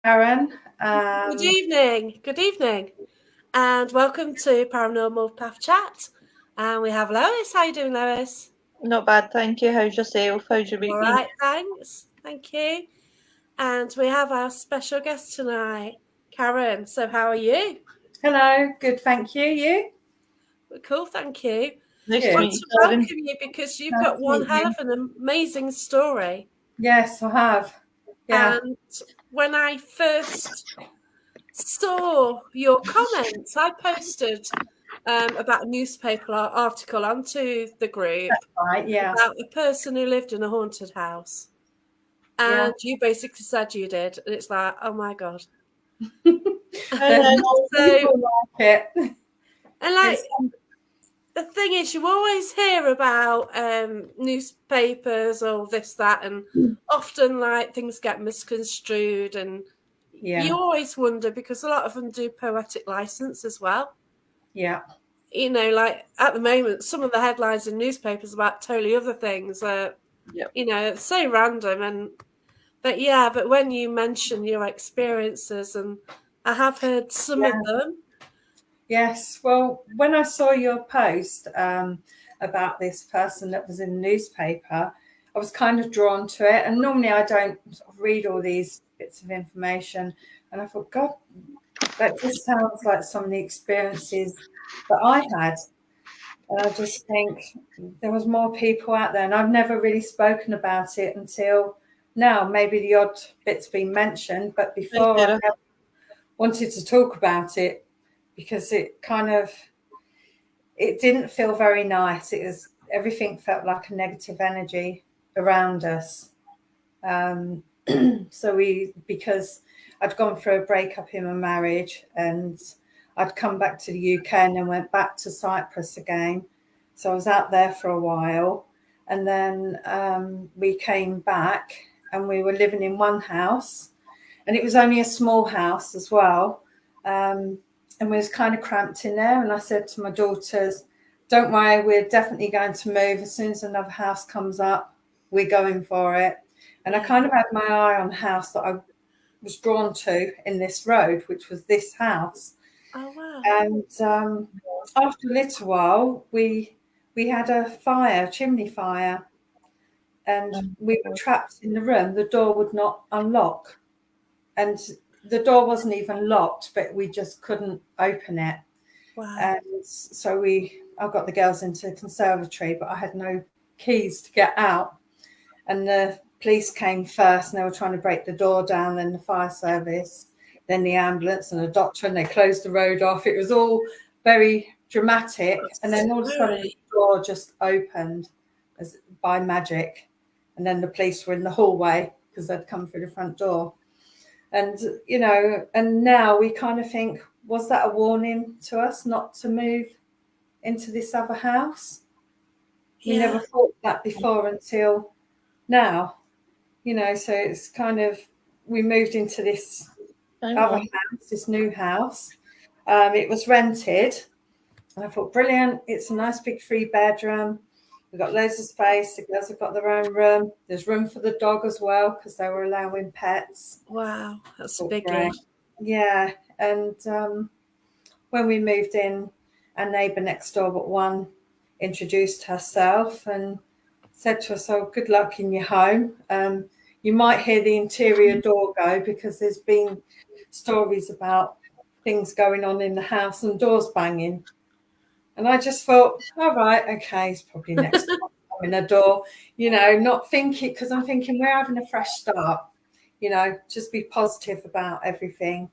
Karen. Good evening. Good evening. And welcome to Paranormal Path Chat. And we have Lois. How you doing, Lois? Not bad, thank you. How's yourself? How's your week All been? right, thanks. Thank you. And we have our special guest tonight, Karen. So how are you? Hello. Good, thank you. You? Cool, thank you. Nice I to want meet to you, Karen. welcome you because you've Nice got to one meet hell you. of an amazing story. Yes, I have. Yeah. And when I first saw your comments, I posted about a newspaper article onto the group Right. Yeah. about a person who lived in a haunted house. And you basically said you did. And it's like, oh my God. There's people like it. And like, the thing is, you always hear about newspapers or this, that, and often like things get misconstrued. And you always wonder because a lot of them do poetic license as well. Yeah. You know, like at the moment, some of the headlines in newspapers about totally other things are, you know, it's so random. But when you mention your experiences, and I have heard some of them. Yes. Well, when I saw your post about this person that was in the newspaper, I was kind of drawn to it. And normally I don't sort of read all these bits of information. And I thought, God, that just sounds like some of the experiences that I had. And I just think there was more people out there, and I've never really spoken about it until now. Maybe the odd bit's been mentioned, but before I never wanted to talk about it because it didn't feel very nice. Everything felt like a negative energy around us. Because I'd gone through a breakup in my marriage, and I'd come back to the UK and then went back to Cyprus again. So I was out there for a while, and then we came back and we were living in one house, and it was only a small house as well. And we was kind of cramped in there. And I said to my daughters, don't worry, we're definitely going to move. As soon as another house comes up, we're going for it. And I kind of had my eye on the house that I was drawn to in this road, which was this house. Oh, wow. And after a little while, we had a chimney fire, and we were trapped in the room. The door would not unlock, and the door wasn't even locked, but we just couldn't open it. Wow. And so I got the girls into the conservatory, but I had no keys to get out. And the police came first, and they were trying to break the door down, then the fire service, then the ambulance and the doctor, and they closed the road off. It was all very dramatic. And then all of a sudden the door just opened as by magic. And then the police were in the hallway because they'd come through the front door. And, you know, and now we kind of think, was that a warning to us not to move into this other house? We never thought that before until now, you know. So it's kind of, we moved into this other house, this new house. It was rented, and I thought, brilliant, it's a nice big 3-bedroom. We've got loads of space. The girls have got their own room. There's room for the dog as well because they were allowing pets. Wow, that's a big one. Yeah, and when we moved in, our neighbour next door but one introduced herself and said to us, oh, good luck in your home. You might hear the interior door go because there's been stories about things going on in the house and doors banging. And I just thought, all right, okay, it's probably next time in a door, you know, not thinking, because I'm thinking we're having a fresh start, you know, just be positive about everything.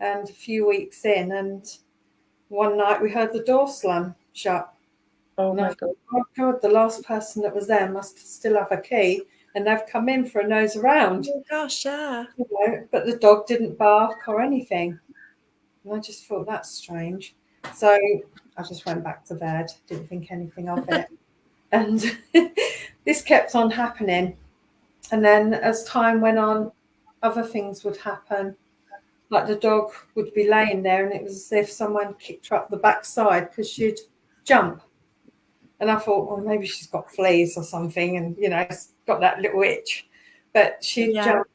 And a few weeks in, and one night we heard the door slam shut. Oh my God. Oh God, the last person that was there must still have a key, and they've come in for a nose around. Oh gosh, yeah. You know, but the dog didn't bark or anything. And I just thought that's strange. So I just went back to bed, didn't think anything of it. And this kept on happening. And then as time went on, other things would happen. Like the dog would be laying there, and it was as if someone kicked her up the backside because she'd jump. And I thought, well, maybe she's got fleas or something, and, you know, it's got that little itch. But she'd jump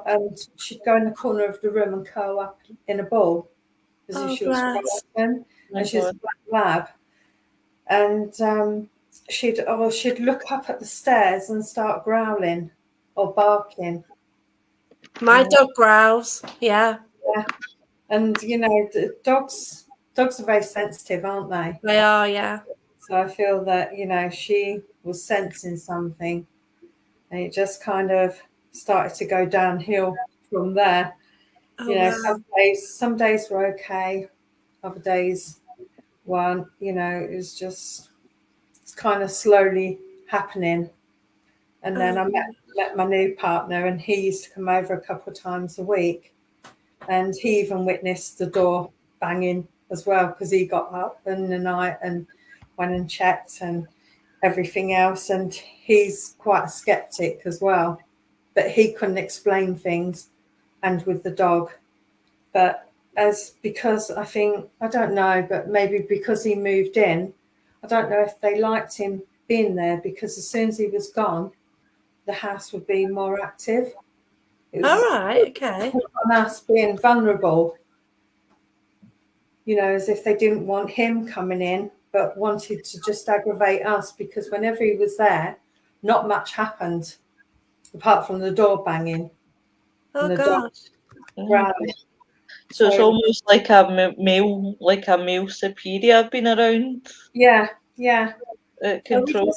and she'd go in the corner of the room and curl up in a ball as if she was bless. frozen. My And she's a God. black lab. And she'd look up at the stairs and start growling or barking. My dog growls. Yeah, And you know, dogs are very sensitive, aren't they? they are. Yeah. So I feel that, you know, she was sensing something, and it just kind of started to go downhill from there. Oh, You know, wow. some days were okay, other days weren't. You know, it's kind of slowly happening. And then I met my new partner, and he used to come over a couple of times a week, and he even witnessed the door banging as well, because he got up in the night and went and checked and everything else. And he's quite a skeptic as well, but he couldn't explain things, and with the dog. But because I think, I don't know, but maybe because he moved in, I don't know if they liked him being there, because as soon as he was gone, the house would be more active. It All was right. Okay. on us being vulnerable, you know, as if they didn't want him coming in, but wanted to just aggravate us, because whenever he was there, not much happened apart from the door banging Oh and the dog gosh. growling. So it's So almost like a male superior being around yeah. And control.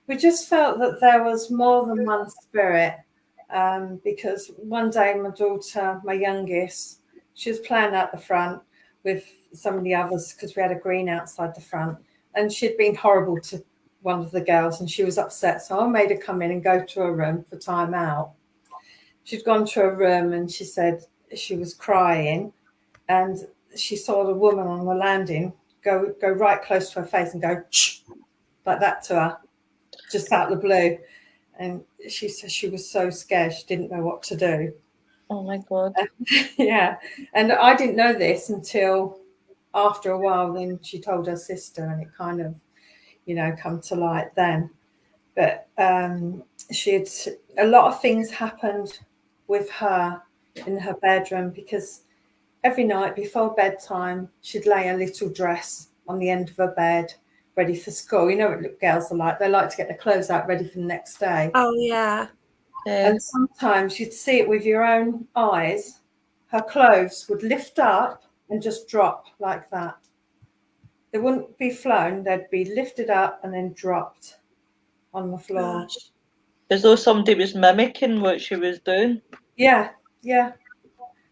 we just felt that there was more than one spirit, because one day my daughter, my youngest, she was playing at the front with some of the others, because we had a green outside the front, and she'd been horrible to one of the girls, and she was upset. So I made her come in and go to her room for time out. She'd gone to her room, and she said she was crying, and she saw the woman on the landing go right close to her face and go shh, like that to her, just out of the blue. And she said she was so scared, she didn't know what to do. Oh my God. Yeah. And I didn't know this until after a while. Then she told her sister, and it kind of, you know, come to light then. But she'd a lot of things happened with her in her bedroom, because every night before bedtime, she'd lay a little dress on the end of her bed, ready for school. You know what girls are like. They like to get their clothes out ready for the next day. Oh yeah. And sometimes you'd see it with your own eyes. Her clothes would lift up and just drop like that. They wouldn't be flown. They'd be lifted up and then dropped on the floor. Gosh. As though somebody was mimicking what she was doing. Yeah.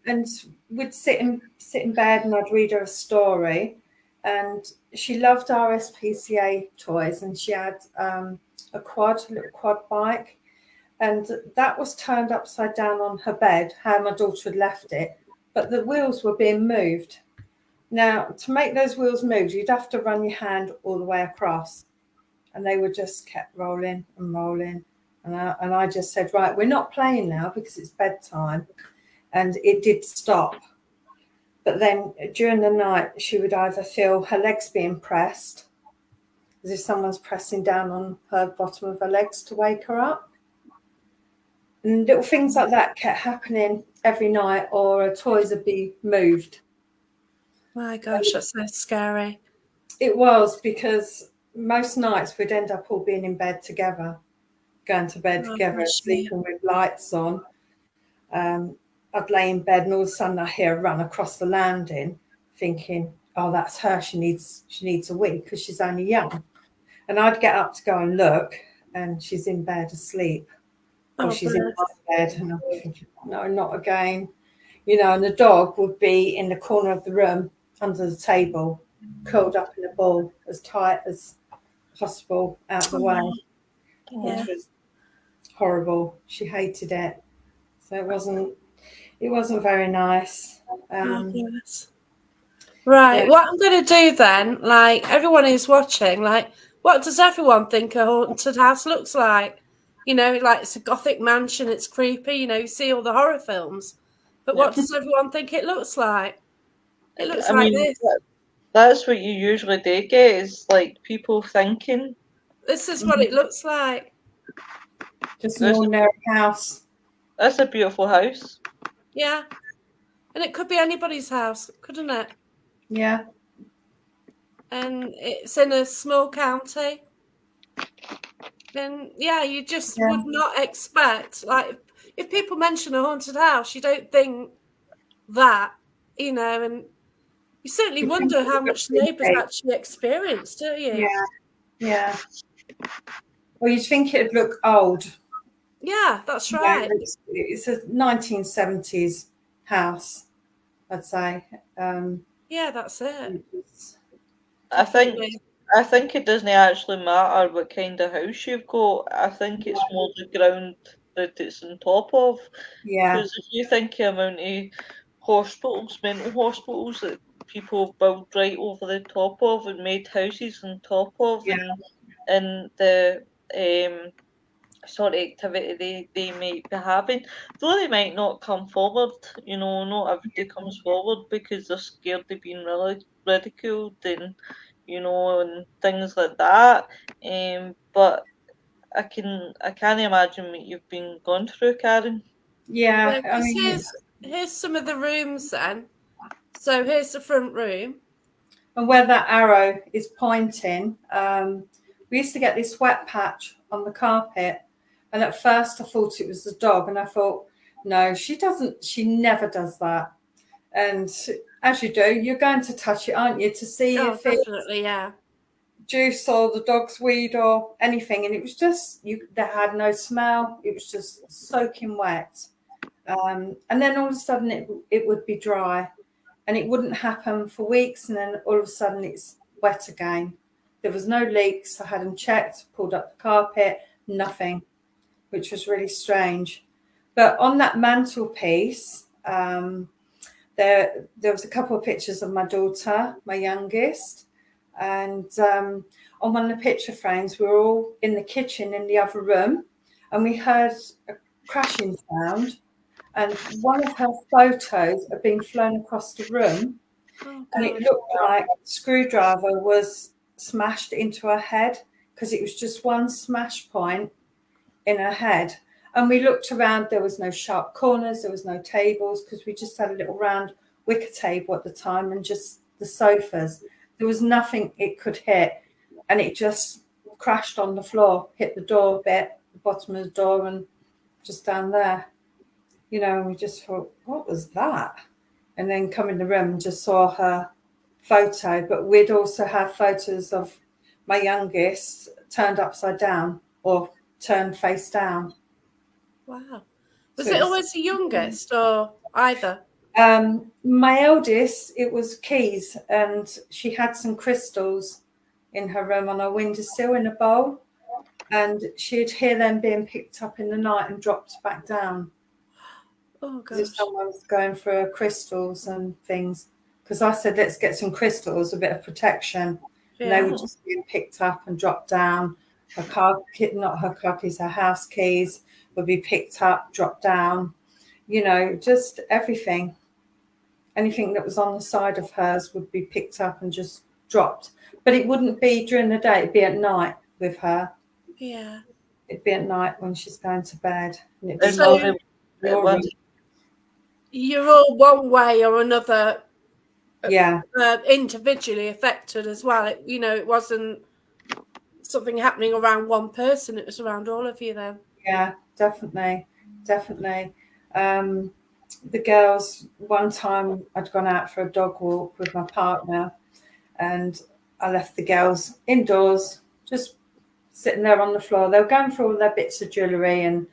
And we'd sit in bed, and I'd read her a story. And she loved RSPCA toys, and she had a little quad bike, and that was turned upside down on her bed, how my daughter had left it, but the wheels were being moved. Now, to make those wheels move, you'd have to run your hand all the way across, and they were just kept rolling and rolling. And I just said, right, we're not playing now because it's bedtime. And it did stop. But then during the night, she would either feel her legs being pressed, as if someone's pressing down on her bottom of her legs to wake her up. And little things like that kept happening every night, or her toys would be moved. My gosh, that's so scary. It was, because most nights we'd end up all being in bed together, going to bed together, sleeping with lights on. I'd lay in bed, and all of a sudden I hear her run across the landing, thinking, oh, that's her. She needs a wee, because she's only young. And I'd get up to go and look, and she's in bed asleep. Or she's in my bed, and I'm thinking, no, not again. You know, and the dog would be in the corner of the room under the table, curled up in a ball, as tight as possible, out of the way, which was horrible. She hated it. So it wasn't very nice. Right. What I'm going to do then, like everyone who's watching, like, what does everyone think a haunted house looks like? You know, like it's a gothic mansion, it's creepy, you know, you see all the horror films. But what does everyone think it looks like? It looks like this. That's what you usually do get, is like people thinking. This is what it looks like. Just an ordinary house. That's a beautiful house. Yeah. And it could be anybody's house, couldn't it? Yeah. And it's in a small county. And yeah, you just Yeah. would not expect, like, if people mention a haunted house, you don't think that, you know, and you certainly You think wonder it how would much be neighbours big. actually experience, don't you? Yeah. Yeah. Well, you'd think it'd look old. Yeah, that's You know, right. it's a 1970s house, I'd say. Yeah, that's it. I think Definitely. I think it doesn't actually matter what kind of house you've got. I think it's more the ground that it's on top of. Yeah. Because if you think of the amount of hospitals, mental hospitals that people build right over the top of and made houses on top of, Yeah. and the sort of activity they might be having, though they might not come forward, not everybody comes forward because they're scared of being ridiculed and things like that. But I can't imagine what you've been gone through, Karen. Yeah. Yeah, I because mean, here's some of the rooms then. So here's the front room. and where that arrow is pointing, we used to get this wet patch on the carpet. And at first I thought it was the dog. And I thought, no, she never does that. And as you do, you're going to touch it, aren't you, to see Oh, if it's definitely, yeah. juice or the dog's weed or anything. And it was just, they had no smell. It was just soaking wet. And then all of a sudden it would be dry. And it wouldn't happen for weeks, and then all of a sudden it's wet again. There was no leaks. I had them checked, pulled up the carpet, nothing, which was really strange. But on that mantelpiece, there was a couple of pictures of my daughter, my youngest, and on one of the picture frames, we were all in the kitchen in the other room, and we heard a crashing sound. And one of her photos had been flown across the room, Oh, and it God. looked like a screwdriver was smashed into her head, because it was just one smash point in her head. And we looked around, there was no sharp corners, there was no tables, because we just had a little round wicker table at the time and just the sofas. There was nothing it could hit, and it just crashed on the floor, hit the door bit, the bottom of the door, and just down there. And we just thought, what was that? And then come in the room and just saw her photo. But we'd also have photos of my youngest turned upside down or turned face down. Wow. Was So it always the youngest or either? my eldest, it was Keys, and she had some crystals in her room on her windowsill in a bowl, and she'd hear them being picked up in the night and dropped back down. Oh, As if gosh. someone's going for crystals and things. Because I said, let's get some crystals, a bit of protection. And they Yeah. were just being picked up and dropped down. Her car, not her car keys, her house keys would be picked up, dropped down. Just everything. Anything that was on the side of hers would be picked up and just dropped. But it wouldn't be during the day, it'd be at night with her. Yeah. It'd be at night when she's going to bed. And it'd be So you're all one way or another individually affected as well. It wasn't something happening around one person, it was around all of you then. Yeah, definitely. The girls, one time I'd gone out for a dog walk with my partner, and I left the girls indoors, just sitting there on the floor. They were going for all their bits of jewellery and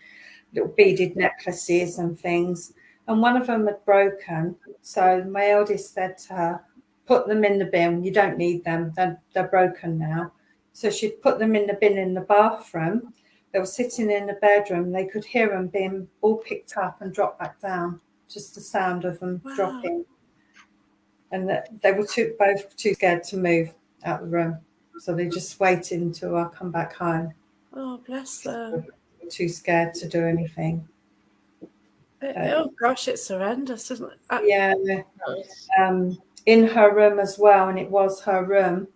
little beaded necklaces and things, and one of them had broken. So my eldest said to her, put them in the bin, you don't need them, they're broken now. So she'd put them in the bin in the bathroom. They were sitting in the bedroom. They could hear them being all picked up and dropped back down, just the sound of them dropping. And they were both too scared to move out of the room. So they just waited until I come back home. Oh, bless them. Too scared to do anything. Oh, gosh, it's horrendous, isn't it? Yeah. In her room as well, and it was her room,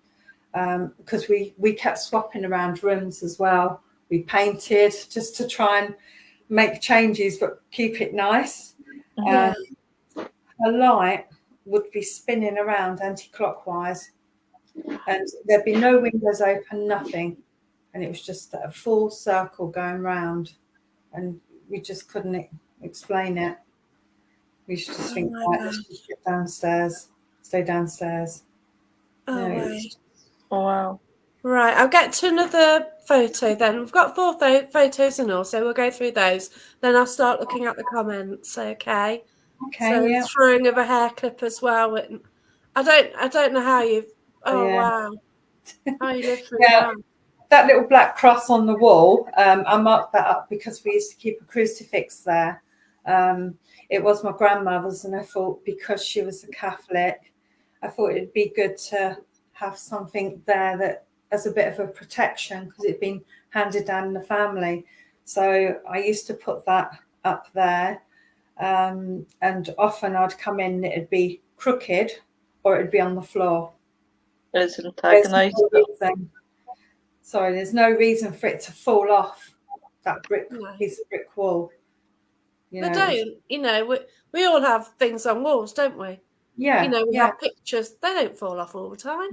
because we kept swapping around rooms as well. We painted just to try and make changes, but keep it nice. Yeah. Her light would be spinning around anti-clockwise, and there'd be no windows open, nothing, and it was just a full circle going round, and we just couldn't explain it. We should just think, right, let's just get downstairs, stay downstairs. Oh, You know, right. Oh, wow. Right, I'll get to another photo then. We've got 4 photos in all, so we'll go through those. Then I'll start looking at the comments, okay? okay, So yeah. throwing of a hair clip as well. I don't know how you've. Oh Yeah. wow, how you live through Yeah. that? That little black cross on the wall, I marked that up because we used to keep a crucifix there. It was my grandmother's, and I thought because she was a Catholic, I thought it'd be good to have something there that as a bit of a protection, because it'd been handed down in the family. So I used to put that up there, and often I'd come in and it'd be crooked or it'd be on the floor. It's antagonised. Sorry, there's no reason for it to fall off that No. piece of brick wall. They don't. You know, we all have things on walls, don't we? Yeah. You know, we have pictures. They don't fall off all the time.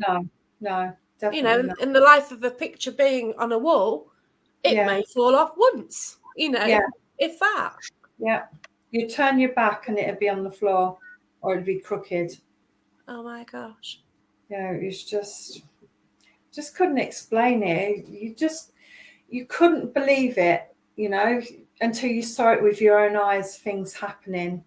No, definitely you know, not. in the life of a picture being on a wall, it may fall off once. You know, if that. Yeah. You turn your back and it'd be on the floor, or it'd be crooked. Oh my gosh. Yeah, it's just couldn't explain it. You couldn't believe it, you know, until you saw it with your own eyes, things happening.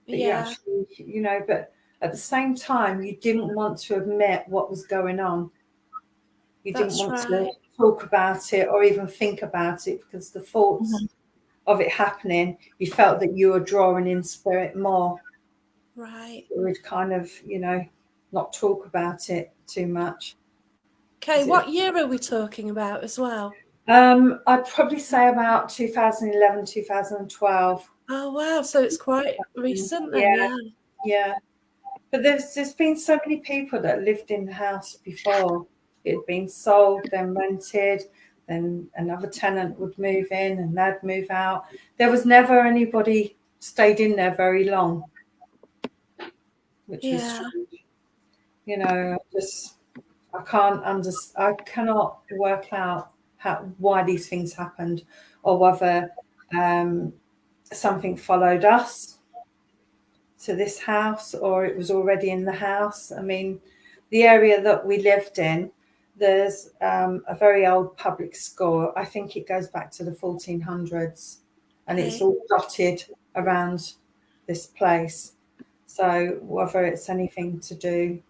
But you actually, you know, but at the same time, you didn't want to admit what was going on. You didn't want to talk about it or even think about it, because the thoughts of it happening, you felt that you were drawing in spirit more. Right. You would kind of, you know, not talk about it too much. Okay, what year are we talking about as well? I'd probably say about 2011, 2012. Oh wow, so it's quite recent then. Yeah. But there's been so many people that lived in the house before. It had been sold, then rented, then another tenant would move in and they'd move out. There was never anybody stayed in there very long, which was strange. You know, I cannot work out why these things happened, or whether something followed us to this house or it was already in the house. I mean, the area that we lived in, there's a very old public school. I think it goes back to the 1400s, and it's all dotted around this place. So whether it's anything to do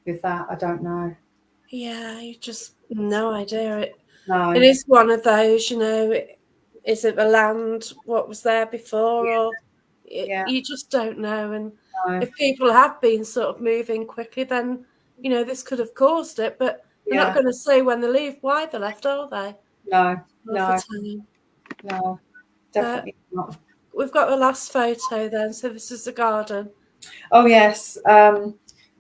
with that, I don't know. Yeah, you just no idea. No. It is one of those, you know, is it the land, what was there before, or you just don't know. And if people have been sort of moving quickly, then, you know, this could have caused it, but they're not going to say when they leave why they left, are they? No, definitely not. We've got the last photo then, so this is the garden. Oh, yes.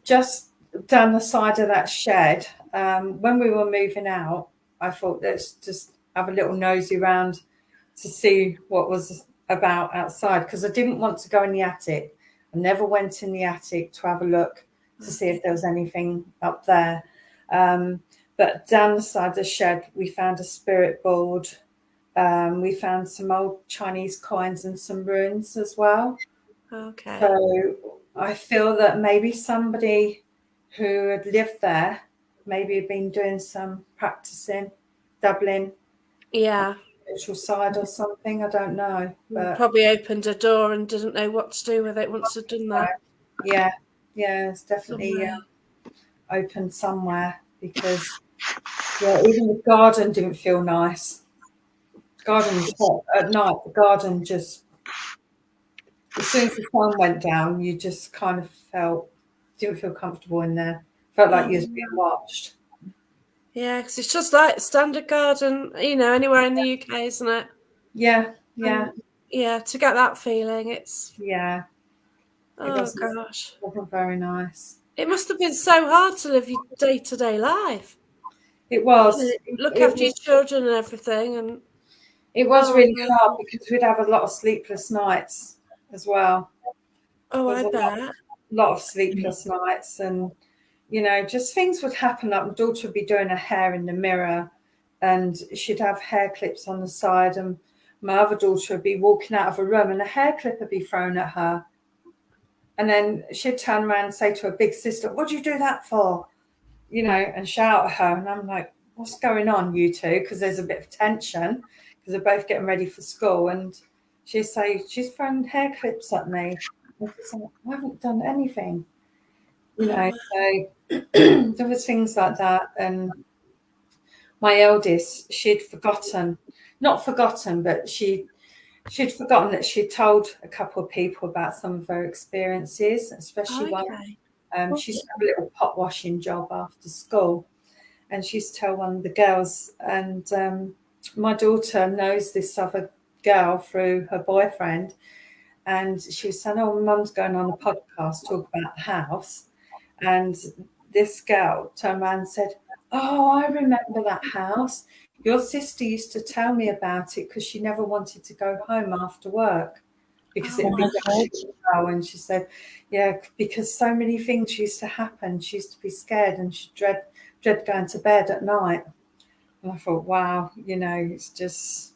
Just down the side of that shed, when we were moving out, I thought, let's just have a little nosy around to see what was about outside, because I didn't want to go in the attic. I never went in the attic to have a look to see if there was anything up there. But down the side of the shed, we found a spirit board. We found some old Chinese coins and some runes as well. Okay. So I feel that maybe somebody who had lived there maybe had been doing some practicing, dabbling. Yeah. Spiritual side or something. I don't know. But probably opened a door and didn't know what to do with it once they'd done that. Yeah, it's definitely open somewhere, because even the garden didn't feel nice. The garden was hot at night. The garden just, as soon as the sun went down, you just kind of didn't feel comfortable in there. Felt like you was being watched. Yeah, because it's just like standard garden, you know, anywhere in the UK, isn't it? Yeah. Yeah, to get that feeling, it's... Yeah. Oh, gosh. It wasn't very nice. It must have been so hard to live your day-to-day life. It was. Look after your children and everything. And It was really hard because we'd have a lot of sleepless nights as well. Oh, I bet. Lot of sleepless nights, and just things would happen. Like my daughter would be doing her hair in the mirror, and she'd have hair clips on the side, and my other daughter would be walking out of a room, and a hair clip would be thrown at her, and then she'd turn around and say to her big sister, "What do you do that for?" And shout at her, and I'm like, "What's going on, you two?" Because there's a bit of tension because they're both getting ready for school, and she'd say, "She's thrown hair clips at me." And she's like, "I haven't done anything." So there was things like that. And my eldest, not forgotten, but she'd forgotten that she'd told a couple of people about some of her experiences, especially one. She used to have a little pot washing job after school, and she used to tell one of the girls, and my daughter knows this other girl through her boyfriend, and she was saying, "Oh, Mum's going on a podcast talk about the house." And this girl turned around and said, "Oh, I remember that house. Your sister used to tell me about it because she never wanted to go home after work because it'd be dark." And she said, "Yeah, because so many things used to happen. She used to be scared and she'd dread going to bed at night." And I thought, wow, it's just,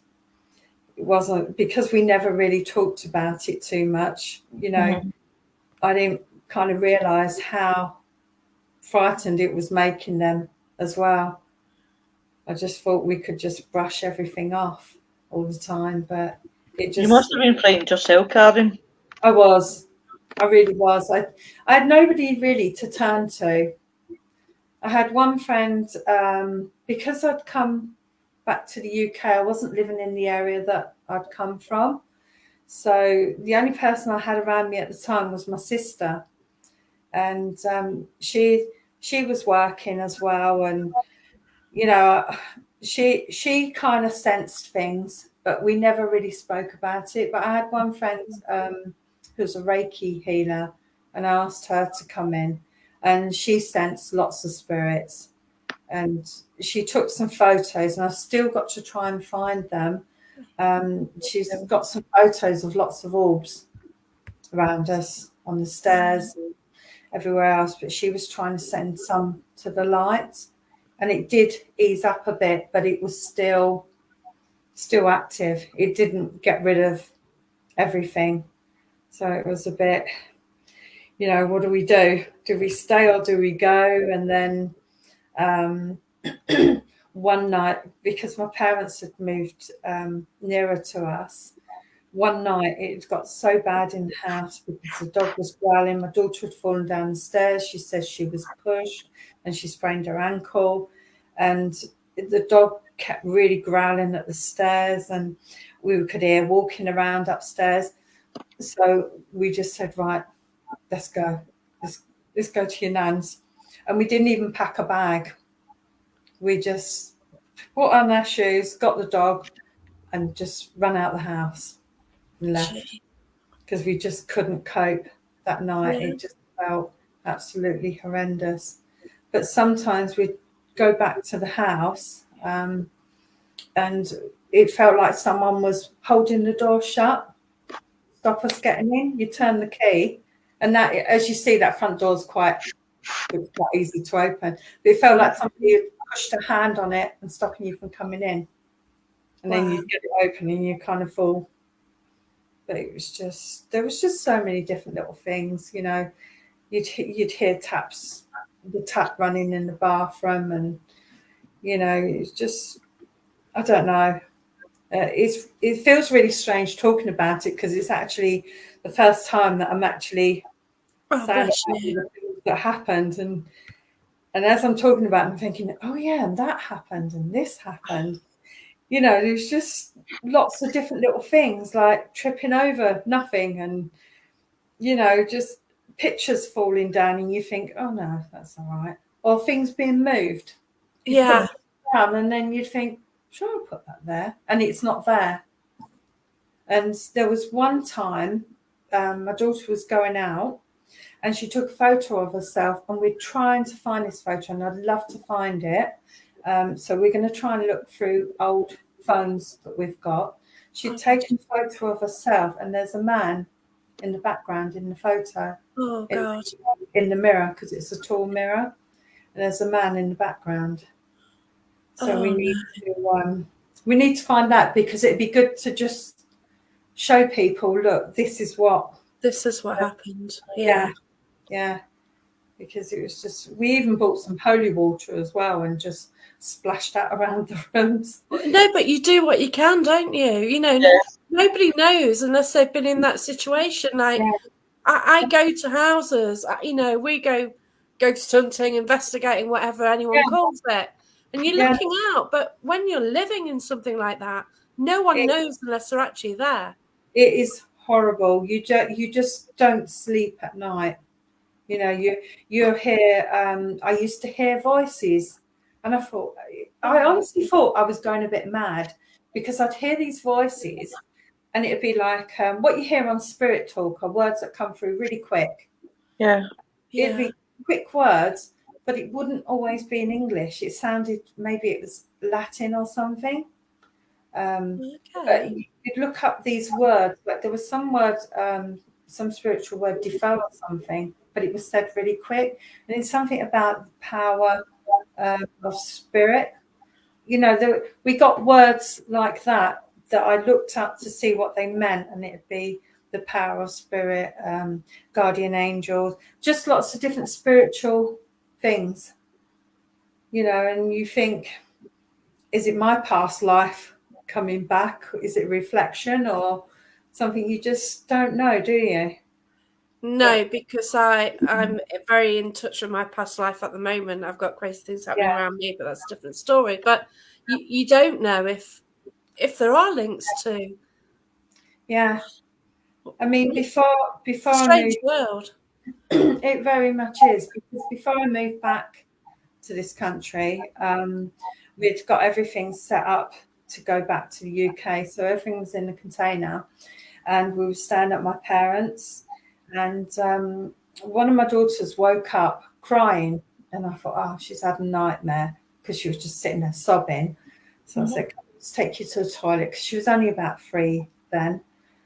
it wasn't, because we never really talked about it too much. I didn't kind of realize how frightened it was making them as well. I just thought we could just brush everything off all the time, but it just... You must have been frightened yourself, Karen. I really was. I had nobody really to turn to. I had one friend, because I'd come back to the UK, I wasn't living in the area that I'd come from. So the only person I had around me at the time was my sister. And she was working as well. And, she kind of sensed things, but we never really spoke about it. But I had one friend who's a Reiki healer, and I asked her to come in, and she sensed lots of spirits, and she took some photos, and I've still got to try and find them. She's got some photos of lots of orbs around us on the stairs and everywhere else, but she was trying to send some to the light, and it did ease up a bit, but it was still active. It didn't get rid of everything. So it was a bit, what do we do? Do we stay or do we go? And then one night, because my parents had moved nearer to us, one night it got so bad in the house because the dog was growling. My daughter had fallen down the stairs. She says she was pushed and she sprained her ankle, and the dog kept really growling at the stairs, and we could hear walking around upstairs. So we just said, right, let's go. Let's go to your nan's. And we didn't even pack a bag. We just put on our shoes, got the dog, and just ran out the house and left, because we just couldn't cope that night. It just felt absolutely horrendous. But sometimes we'd go back to the house, and it felt like someone was holding the door shut, stop us getting in. You turn the key, and that, as you see, that front door is quite easy to open. But it felt like somebody had pushed a hand on it and stopping you from coming in. And then you get it open and you kind of fall. But there was just so many different little things, You'd hear taps, the tap running in the bathroom, and it's just, I don't know. It feels really strange talking about it, because it's actually the first time that I'm actually saying about the things that happened, and as I'm talking about it, I'm thinking, oh yeah, and that happened, and this happened. There's just lots of different little things, like tripping over nothing, and just pictures falling down, and you think, oh no, that's all right. Or things being moved. You put them down, and then you'd think, sure, I'll put that there, and it's not there. And there was one time, my daughter was going out, and she took a photo of herself, and we're trying to find this photo, and I'd love to find it. So we're going to try and look through old phones that we've got. She'd taken a photo of herself, and there's a man in the background in the photo. Oh God! In the mirror, because it's a tall mirror, and there's a man in the background. So we need to find that, because it'd be good to just show people, look, this is what happened. Yeah. Because it was just, we even bought some holy water as well and just splashed that around the rooms. No, but you do what you can, don't you? You know, nobody knows unless they've been in that situation. Like, I go to houses, you know, we go ghost hunting, investigating, whatever anyone calls it, and you're looking out. But when you're living in something like that, no one knows unless they're actually there. It is horrible. You just don't sleep at night. You know, you hear. I used to hear voices, and I honestly thought I was going a bit mad, because I'd hear these voices, and it'd be like what you hear on Spirit Talk are words that come through really quick. Yeah. It'd be quick words, but it wouldn't always be in English. It sounded, maybe it was Latin or something. But you'd look up these words, but there was some words, some spiritual word, defer or something, but it was said really quick. And it's something about the power of spirit. You know, we got words like that I looked up to see what they meant, and it'd be the power of spirit, guardian angels, just lots of different spiritual things. You know, and you think, is it my past life coming back? Is it reflection or something? You just don't know, do you? No, because I'm very in touch with my past life at the moment. I've got crazy things happening around me, but that's a different story. But you don't know if there are links to. Yeah. I mean, before strange world. It very much is, because before I moved back to this country, we'd got everything set up to go back to the UK. So everything was in a container, and we were staying at my parents'. And one of my daughters woke up crying, and I thought, oh, she's had a nightmare, because she was just sitting there sobbing. So I said, let's take you to the toilet, because she was only about 3 then.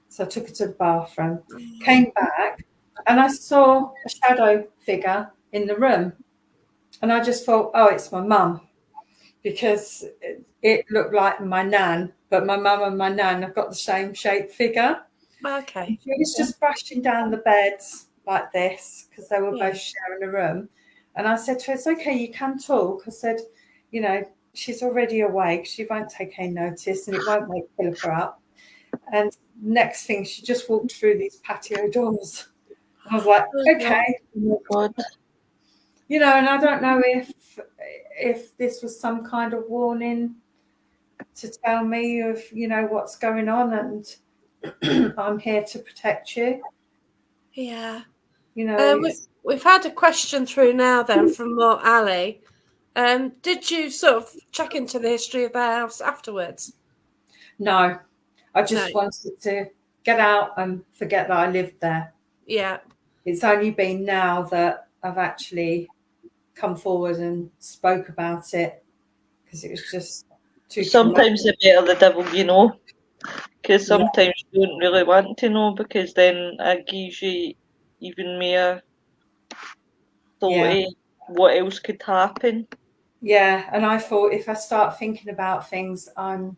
So I took her to the bathroom, came back, and I saw a shadow figure in the room. And I just thought, oh, it's my mum, because it looked like my nan, but my mum and my nan have got the same shaped figure. Okay. She was just brushing down the beds like this, because they were both sharing a room. And I said to her, it's okay, you can talk. I said, you know, she's already awake. She won't take any notice, and it won't wake Philippa up. And next thing, she just walked through these patio doors. I was like, okay. Oh my God. You know, and I don't know if this was some kind of warning to tell me of, you know, what's going on, and I'm here to protect you. Yeah. You know, we've had a question through now then from Mark Ali. Did you sort of check into the history of the house afterwards? No, I just wanted to get out and forget that I lived there. Yeah. It's only been now that I've actually come forward and spoke about it, because it was just too sometimes the better the devil you know, because sometimes you don't really want to know, because then it gives you even more thought of what else could happen. Yeah, and I thought, if I start thinking about things, I'm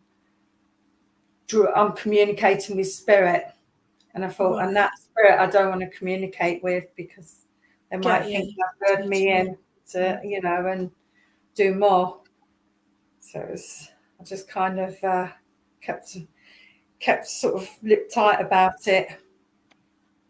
communicating with spirit, and I thought, and that spirit I don't want to communicate with, because they might think I've lured me in to, you know, and do more. So I just kind of kept sort of lip tight about it.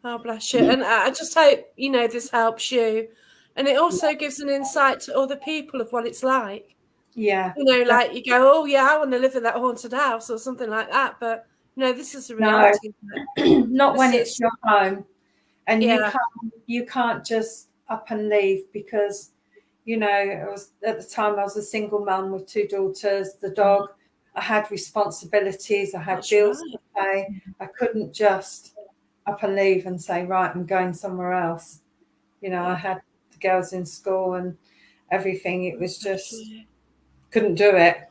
Oh, bless you. And I just hope, you know, this helps you. And it also gives an insight to other people of what it's like. Yeah. You know, like you go, oh, yeah, I want to live in that haunted house or something like that. But, no, this is the reality. No, not when it's your home. And you can't just up and leave, because, you know, at the time I was a single mum with 2 daughters, the dog. I had responsibilities. I had bills to pay. I couldn't just up and leave and say, right, I'm going somewhere else. You know, I had the girls in school and everything. It was just, couldn't do it.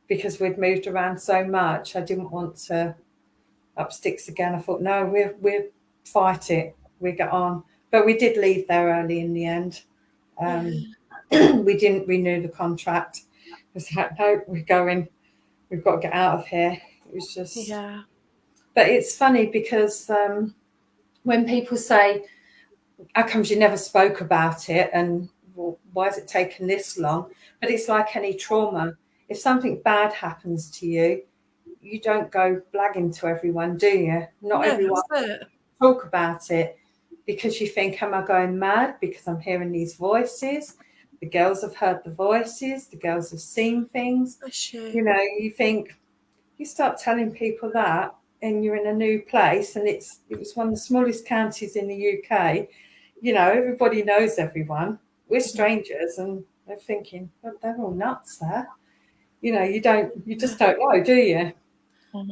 because we'd moved around so much. I didn't want to up sticks again. I thought, no, we'll fight it. We get on. But we did leave there early in the end. We didn't renew the contract. It was like, no, we're going. We've got to get out of here. It was just... Yeah. But it's funny because when people say, how comes you never spoke about it, and well, why has it taken this long? But it's like any trauma. If something bad happens to you, you don't go blagging to everyone, do you? Not everyone talk about it, because you think, am I going mad because I'm hearing these voices? The girls have heard the voices. The girls have seen things. You know, you think, you start telling people that, and you're in a new place, and it was one of the smallest counties in the UK. You know, everybody knows everyone. We're strangers, and they're thinking, well, they're all nuts there. You know, you just don't know, do you?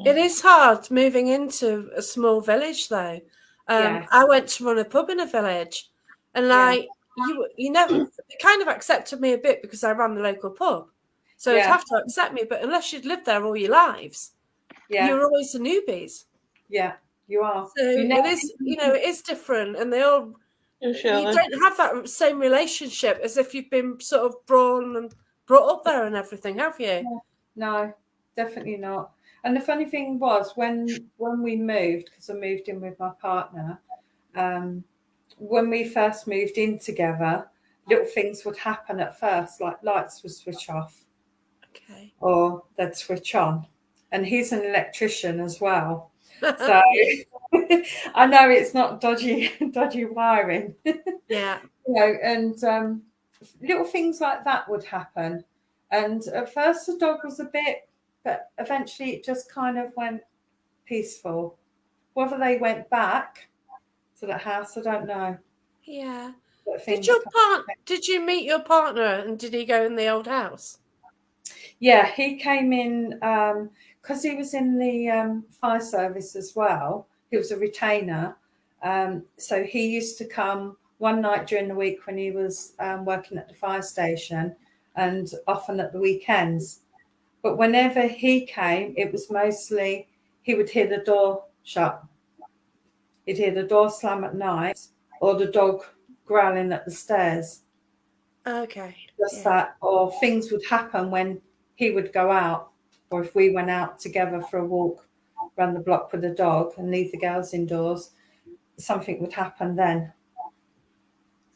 It is hard moving into a small village, though. I went to run a pub in a village, and like you never kind of accepted me a bit because I ran the local pub, so you'd have to accept me. But unless you'd lived there all your lives, you're always the newbies. Yeah, you are. So it is, it is different, and they all. You don't have that same relationship as if you've been sort of brought up there and everything, have you? No, definitely not. And the funny thing was, when we moved, because I moved in with my partner, when we first moved in together, little things would happen at first, like lights would switch off, or they'd switch on. And he's an electrician as well, so I know it's not dodgy wiring. Yeah, and little things like that would happen. And at first the dog was a bit, but eventually it just kind of went peaceful. Whether they went back to the house, I don't know. Yeah. Did you meet your partner, and did he go in the old house? Yeah, he came in because he was in the fire service as well. He was a retainer. So he used to come one night during the week when he was working at the fire station, and often at the weekends. But whenever he came, it was mostly he would hear the door shut. He'd hear the door slam at night, or the dog growling at the stairs. Okay. Just that, or things would happen when he would go out, or if we went out together for a walk around the block with the dog and leave the girls indoors, something would happen then.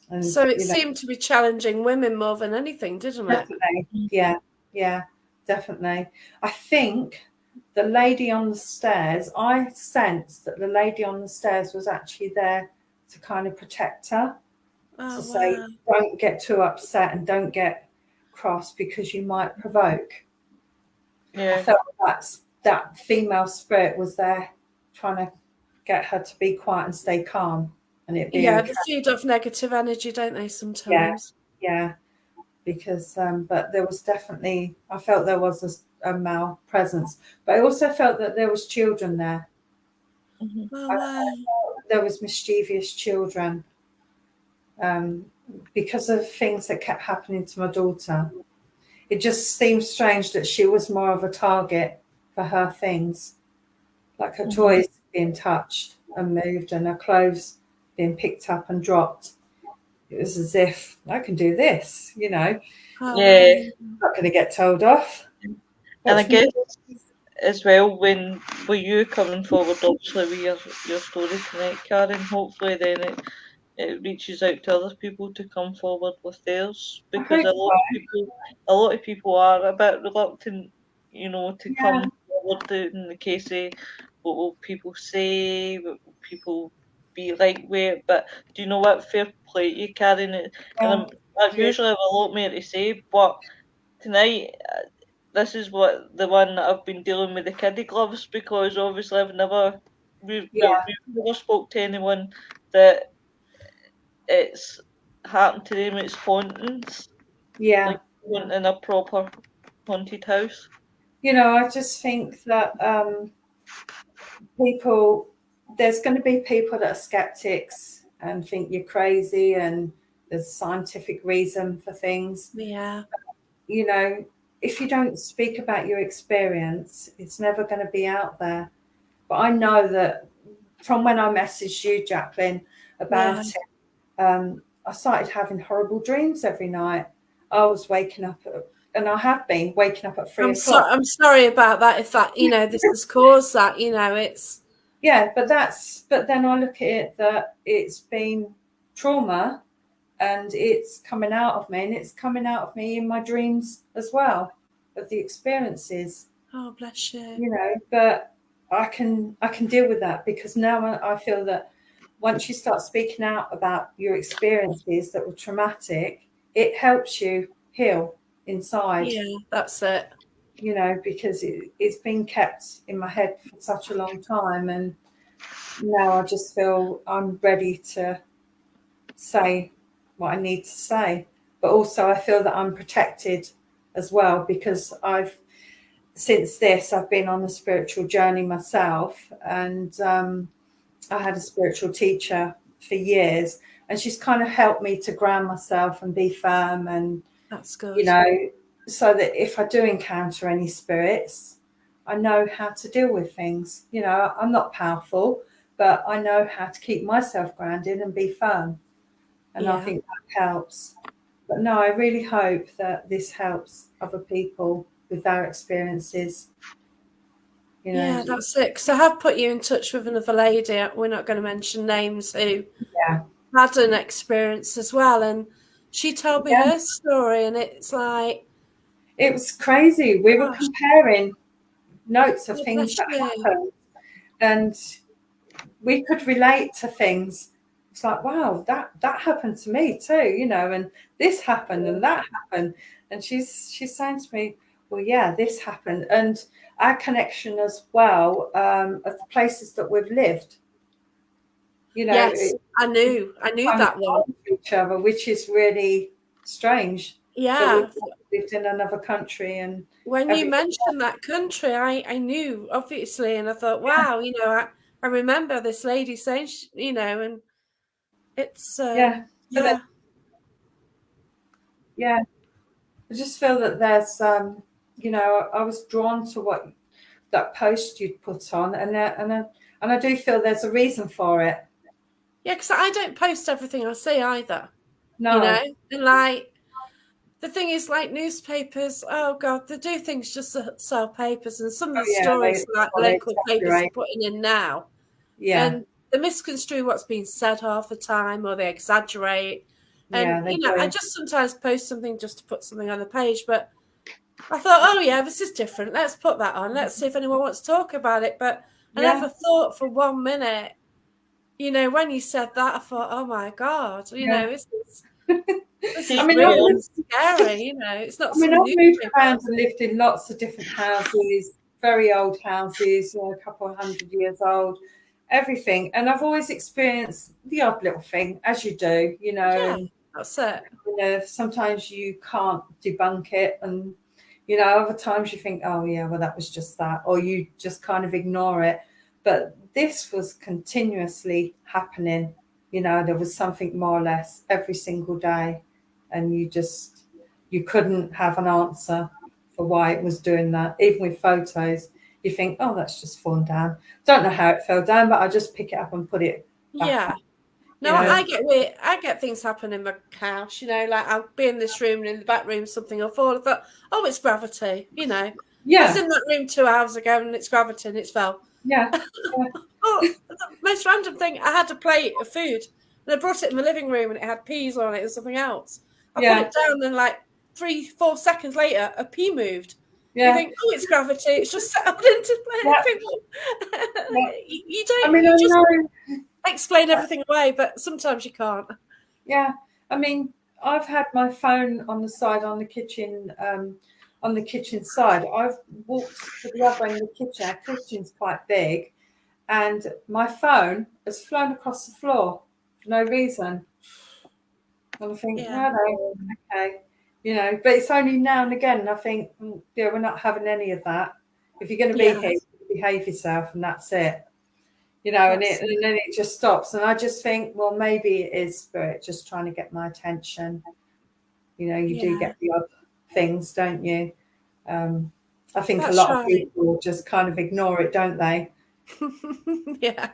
And, so it seemed to be challenging women more than anything, didn't it? Definitely. Yeah, definitely. I think the lady on the stairs, I sensed that the lady on the stairs was actually there to kind of protect her. To say, don't get too upset and don't get cross because you might provoke. I felt that female spirit was there trying to get her to be quiet and stay calm. And it'd be okay. They feed off negative energy, don't they, sometimes? Yeah. Because, but there was definitely, I felt there was a male presence. But I also felt that there was children there. There was mischievous children. Because of things that kept happening to my daughter, it just seemed strange that she was more of a target for her things, like her toys being touched and moved and her clothes being picked up and dropped. It was as if, I can do this, I'm not going to get told off. And I guess as well, when you coming forward, obviously with your story tonight, Karen, hopefully then it reaches out to other people to come forward with theirs, because a lot of people are a bit reluctant, to come forward in the case of what will people say, what will people be like with it. But do you know what? Fair play to you, Karen. And I usually have a lot more to say, but tonight this is the one that I've been dealing with the kiddie gloves, because obviously we've never spoke to anyone that it's happened to them. It's hauntings. Yeah. Like in a proper haunted house. I just think that there's going to be people that are skeptics and think you're crazy and there's scientific reason for things. Yeah. if you don't speak about your experience, it's never going to be out there. But I know that from when I messaged you, Jacqueline, about it, I started having horrible dreams every night. I was waking up, and I have been waking up at 3 o'clock. I'm sorry about that. If that, you know, this has caused that, you know, it's. Yeah, but then I look at it that it's been trauma, and it's coming out of me, and it's coming out of me in my dreams as well, of the experiences. Oh, bless you. You know, but I can deal with that, because now I feel that once you start speaking out about your experiences that were traumatic, it helps you heal inside. Yeah, that's it. You know, because it's been kept in my head for such a long time, and now I just feel I'm ready to say what I need to say. But also I feel that I'm protected as well, because since this, I've been on a spiritual journey myself, and I had a spiritual teacher for years, and she's kind of helped me to ground myself and be firm, and that's good. You know, so that if I do encounter any spirits, I know how to deal with things. You know, I'm not powerful, but I know how to keep myself grounded and be firm, and I think that helps. But no, I really hope that this helps other people with their experiences. You know, yeah, that's it. Because I have put you in touch with another lady. We're not going to mention names, who had an experience as well, and she told me her story, and it's like, it was crazy. We were comparing notes of things that happened, and we could relate to things. It's like, wow, that happened to me too, you know, and this happened and that happened. And she's saying to me, well, yeah, this happened. And our connection as well, of the places that we've lived. You know, yes, I knew that one. Each other, which is really strange. Yeah, we lived in another country, and when you mentioned that country, I knew, obviously, and I thought, wow, you know, I remember this lady saying, you know, and it's yeah. I just feel that there's, you know, I was drawn to that post you'd put on, and I do feel there's a reason for it. Yeah, because I don't post everything I see either. No. You know, and like, the thing is, like, newspapers, oh God, they do things just to sell papers, and some of the stories like local papers are putting in now. Yeah. And they misconstrue what's being said half the time, or they exaggerate. And, you know, I just sometimes post something just to put something on the page, but I thought, oh yeah, this is different. Let's put that on. Let's see if anyone wants to talk about it. But I never thought for 1 minute, you know, when you said that, I thought, oh my God, you know, this is really scary, you know. It's not. I've moved around and lived in lots of different houses, very old houses, you know, a couple of 100 years old, everything. And I've always experienced the odd little thing, as you do, you know. Yeah, that's it. You know, sometimes you can't debunk it, and you know, other times you think, oh yeah, well, that was just that, or you just kind of ignore it. But this was continuously happening. You know, there was something more or less every single day, and you couldn't have an answer for why it was doing that. Even with photos, you think, oh, that's just fallen down. Don't know how it fell down, but I just pick it up and put it back up. No, I get things happen in my house, you know, like I'll be in this room and in the back room something will fall. I thought, oh, it's gravity, you know. I was in that room 2 hours ago and it's gravity and it's fell. Oh, the most random thing, I had a plate of food and I brought it in my living room and it had peas on it and something else. I put it down and like 3-4 seconds later, a pea moved. You think, oh, it's gravity. It's just settled into place. You don't. I mean, explain everything away, but sometimes you can't. Yeah, I mean, I've had my phone on the side on the kitchen side. I've walked to the other end of the kitchen. Our kitchen's quite big, and my phone has flown across the floor for no reason. And I think, no, okay, you know, but it's only now and again. And I think, yeah, we're not having any of that. If you're going to be here, behave yourself, and that's it. You know, and then it just stops. And I just think, well, maybe it is spirit just trying to get my attention. You know, you do get the odd things, don't you? I think That's a lot right. of people just kind of ignore it, don't they? Yeah.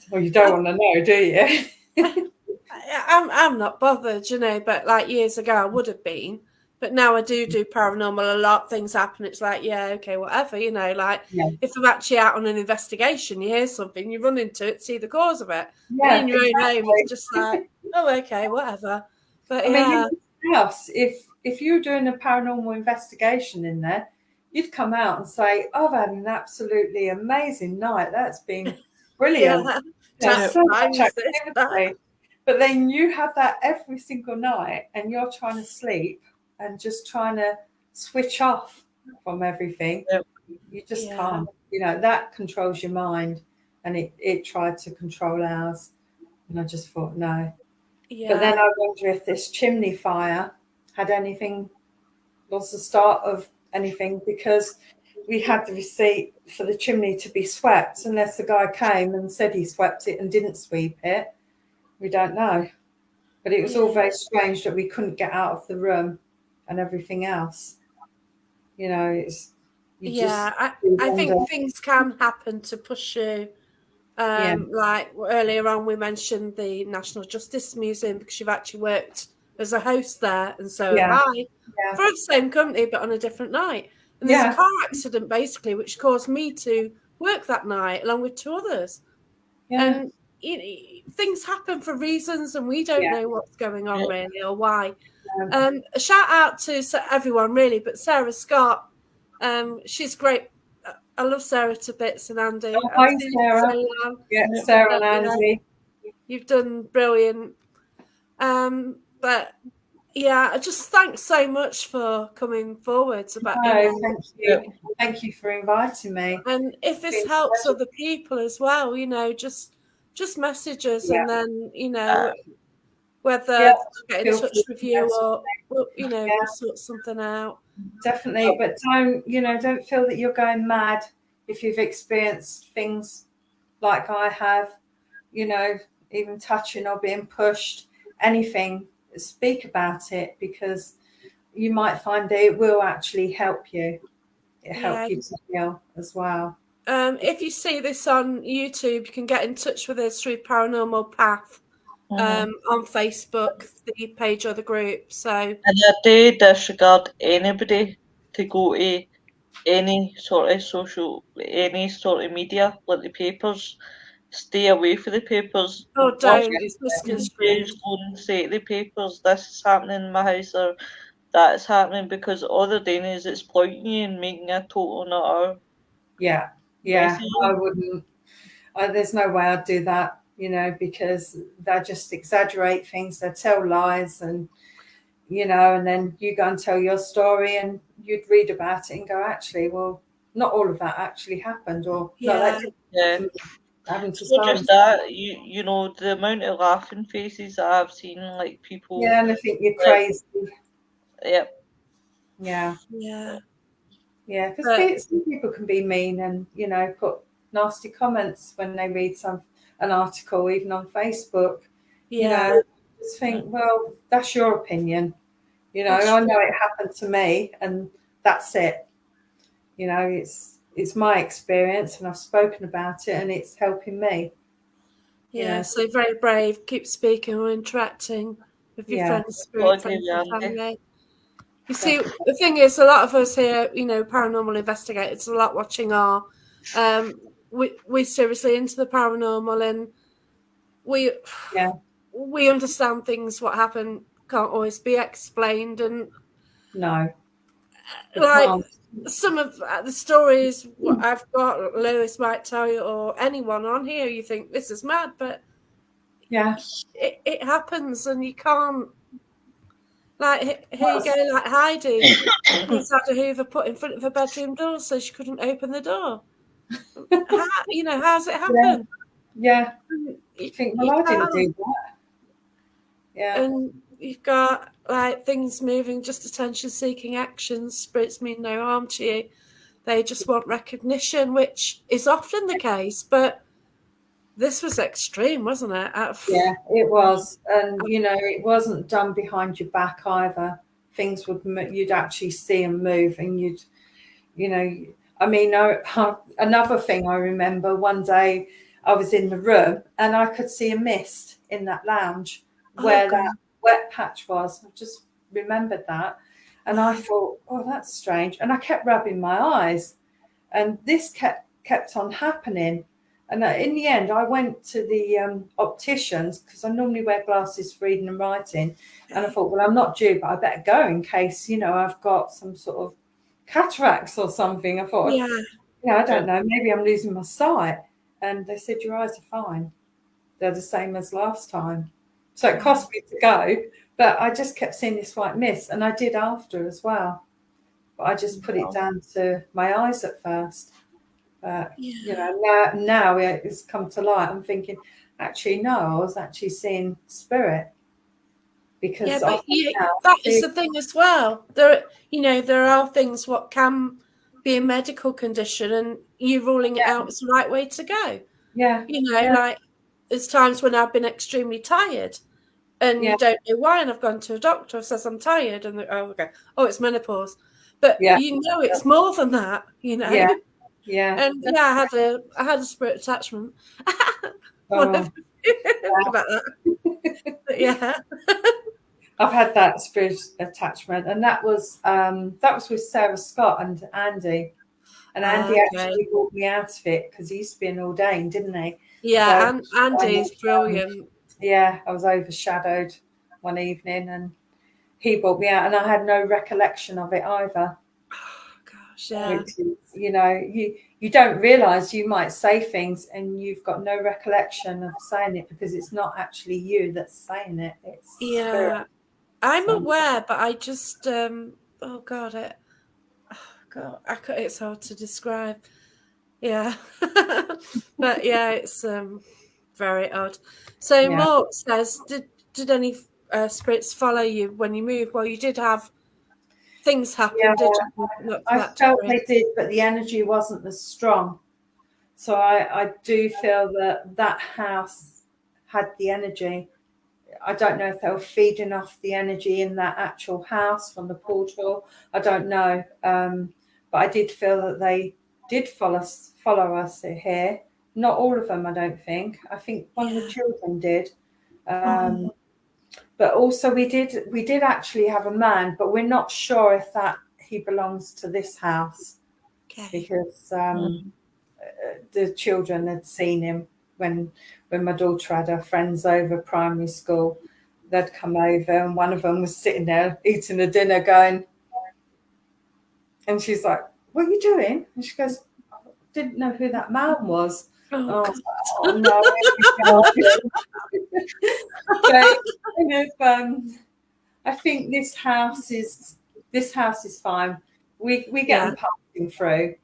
Well, you don't want to know, do you? I'm not bothered, you know, but like years ago I would have been. But now I do paranormal a lot. Things happen. It's like, yeah, okay, whatever, you know, like Yeah. if I'm actually out on an investigation, you hear something, you run into it, see the cause of it. But Yeah, in your own home, exactly. it's just like, oh, okay, whatever. But I yeah. mean, in house, if you were doing a paranormal investigation in there, you'd come out and say, "I've had an absolutely amazing night. That's been brilliant. Yeah. There's so much Times this, that. activity." But then you have that every single night, and you're trying to sleep and just trying to switch off from everything. Yep. You just Yeah. can't. You know, that controls your mind, and it tried to control ours. And I just thought, no. Yeah. But then I wonder if this chimney fire had anything, was the start of anything, because we had the receipt for the chimney to be swept. Unless the guy came and said he swept it and didn't sweep it, we don't know. But it was all very strange that we couldn't get out of the room and everything else. You know, it's I think things can happen to push you. Like earlier on, we mentioned the National Justice Museum because you've actually worked as a host there, and so have I, for the same company but on a different night. And there's a car accident basically which caused me to work that night along with two others. And things happen for reasons, and we don't know what's going on really or why. A shout out to everyone really, but Sarah Scott, she's great. I love Sarah to bits, and Andy. Oh, hi, Sarah. Yeah, Sarah and Andy. You've done brilliant. But yeah, I just thanks so much for coming forwards about. Thank you. Thank you for inviting me. And if this helps other people as well, you know, just message us, and then you know whether get in touch with you or you know we'll sort something out. Definitely, but don't feel that you're going mad if you've experienced things like I have. You know, even touching or being pushed, anything. Speak about it, because you might find that it will actually help you. It help you to heal as well. If you see this on YouTube, you can get in touch with us through Paranormal Path on Facebook, the page or the group. So, and I do disregard anybody to go to any sort of any sort of media like the papers. Stay away from the papers. Oh, don't! It's misconstrued. Go and say to the papers, "This is happening in my house," or "That is happening," because all they're doing is exploiting you and making a total and utter. Yeah, I wouldn't. There's no way I'd do that, you know, because they just exaggerate things. They tell lies, and you know, and then you go and tell your story, and you'd read about it and go, actually, well, not all of that actually happened, or no, that didn't happen to not just that, you know, the amount of laughing faces that I've seen, like people. Yeah, and I think you're crazy. Yep. Yeah. Yeah, because some people can be mean and, you know, put nasty comments when they read an article, even on Facebook. You know, just think, well, that's your opinion. You know, I know it happened to me, and that's it. You know, it's my experience, and I've spoken about it, and it's helping me. Yeah, so very brave. Keep speaking or interacting with your friends, group, friends and family. You see, the thing is, a lot of us here, you know, paranormal investigators, a lot watching our, we're seriously into the paranormal, and we understand things. What happened can't always be explained, and no, like some of the stories what I've got, Lewis might tell you, or anyone on here, you think this is mad, but it happens, and you can't. Like here you go, like Heidi, who's had a Hoover put in front of her bedroom door so she couldn't open the door. How's it happen? Yeah. You think, well, I didn't do that. Yeah. And you've got like things moving, just attention-seeking actions. Spirits mean no harm to you. They just want recognition, which is often the case, but this was extreme, wasn't it? Yeah, it was. And, you know, it wasn't done behind your back either. Things you'd actually see them move, and I mean, another thing I remember, one day I was in the room and I could see a mist in that lounge where that wet patch was. I just remembered that. And I thought, oh, that's strange. And I kept rubbing my eyes, and this kept on happening. And in the end, I went to the opticians, because I normally wear glasses for reading and writing. And I thought, well, I'm not due, but I better go in case, I've got some sort of cataracts or something. I thought, I don't know, maybe I'm losing my sight. And they said, your eyes are fine. They're the same as last time. So it cost me to go, but I just kept seeing this white mist, and I did after as well. But I just put it down to my eyes at first. But, now it's come to light. I'm thinking, actually, no, I was actually seeing spirit. Because that is the thing as well. There are things what can be a medical condition, and you ruling it out is the right way to go. Yeah. Like there's times when I've been extremely tired, and you don't know why, and I've gone to a doctor who says I'm tired, and it's menopause, but it's more than that. And I had a spirit attachment. Whatever. About that. But I've had that spirit attachment, and that was with Sarah Scott and Andy. And Andy actually brought me out of it, because he used to be an ordained, didn't he? Yeah, so, and Andy's brilliant. I was overshadowed one evening, and he brought me out, and I had no recollection of it either. Oh gosh, yeah. Which is, you don't realise you might say things and you've got no recollection of saying it, because it's not actually you that's saying it. It's spirit. I'm aware, but I just it's hard to describe. Yeah. But it's very odd. So Mark says, did any spirits follow you when you moved? Well, you did have things happen, did you? I felt they did, but the energy wasn't as strong. So I do feel that house had the energy. I don't know if they were feeding off the energy in that actual house from the portal. I don't know. But I did feel that they did follow us here. Not all of them, I don't think. I think one of the children did. But also we did actually have a man, but we're not sure if that he belongs to this house. Because the children had seen him when my daughter had her friends over primary school. They'd come over, and one of them was sitting there eating a dinner going, and she's like, what are you doing? And she goes, I didn't know who that man was. No. So, I think this house is fine. We get them passing through,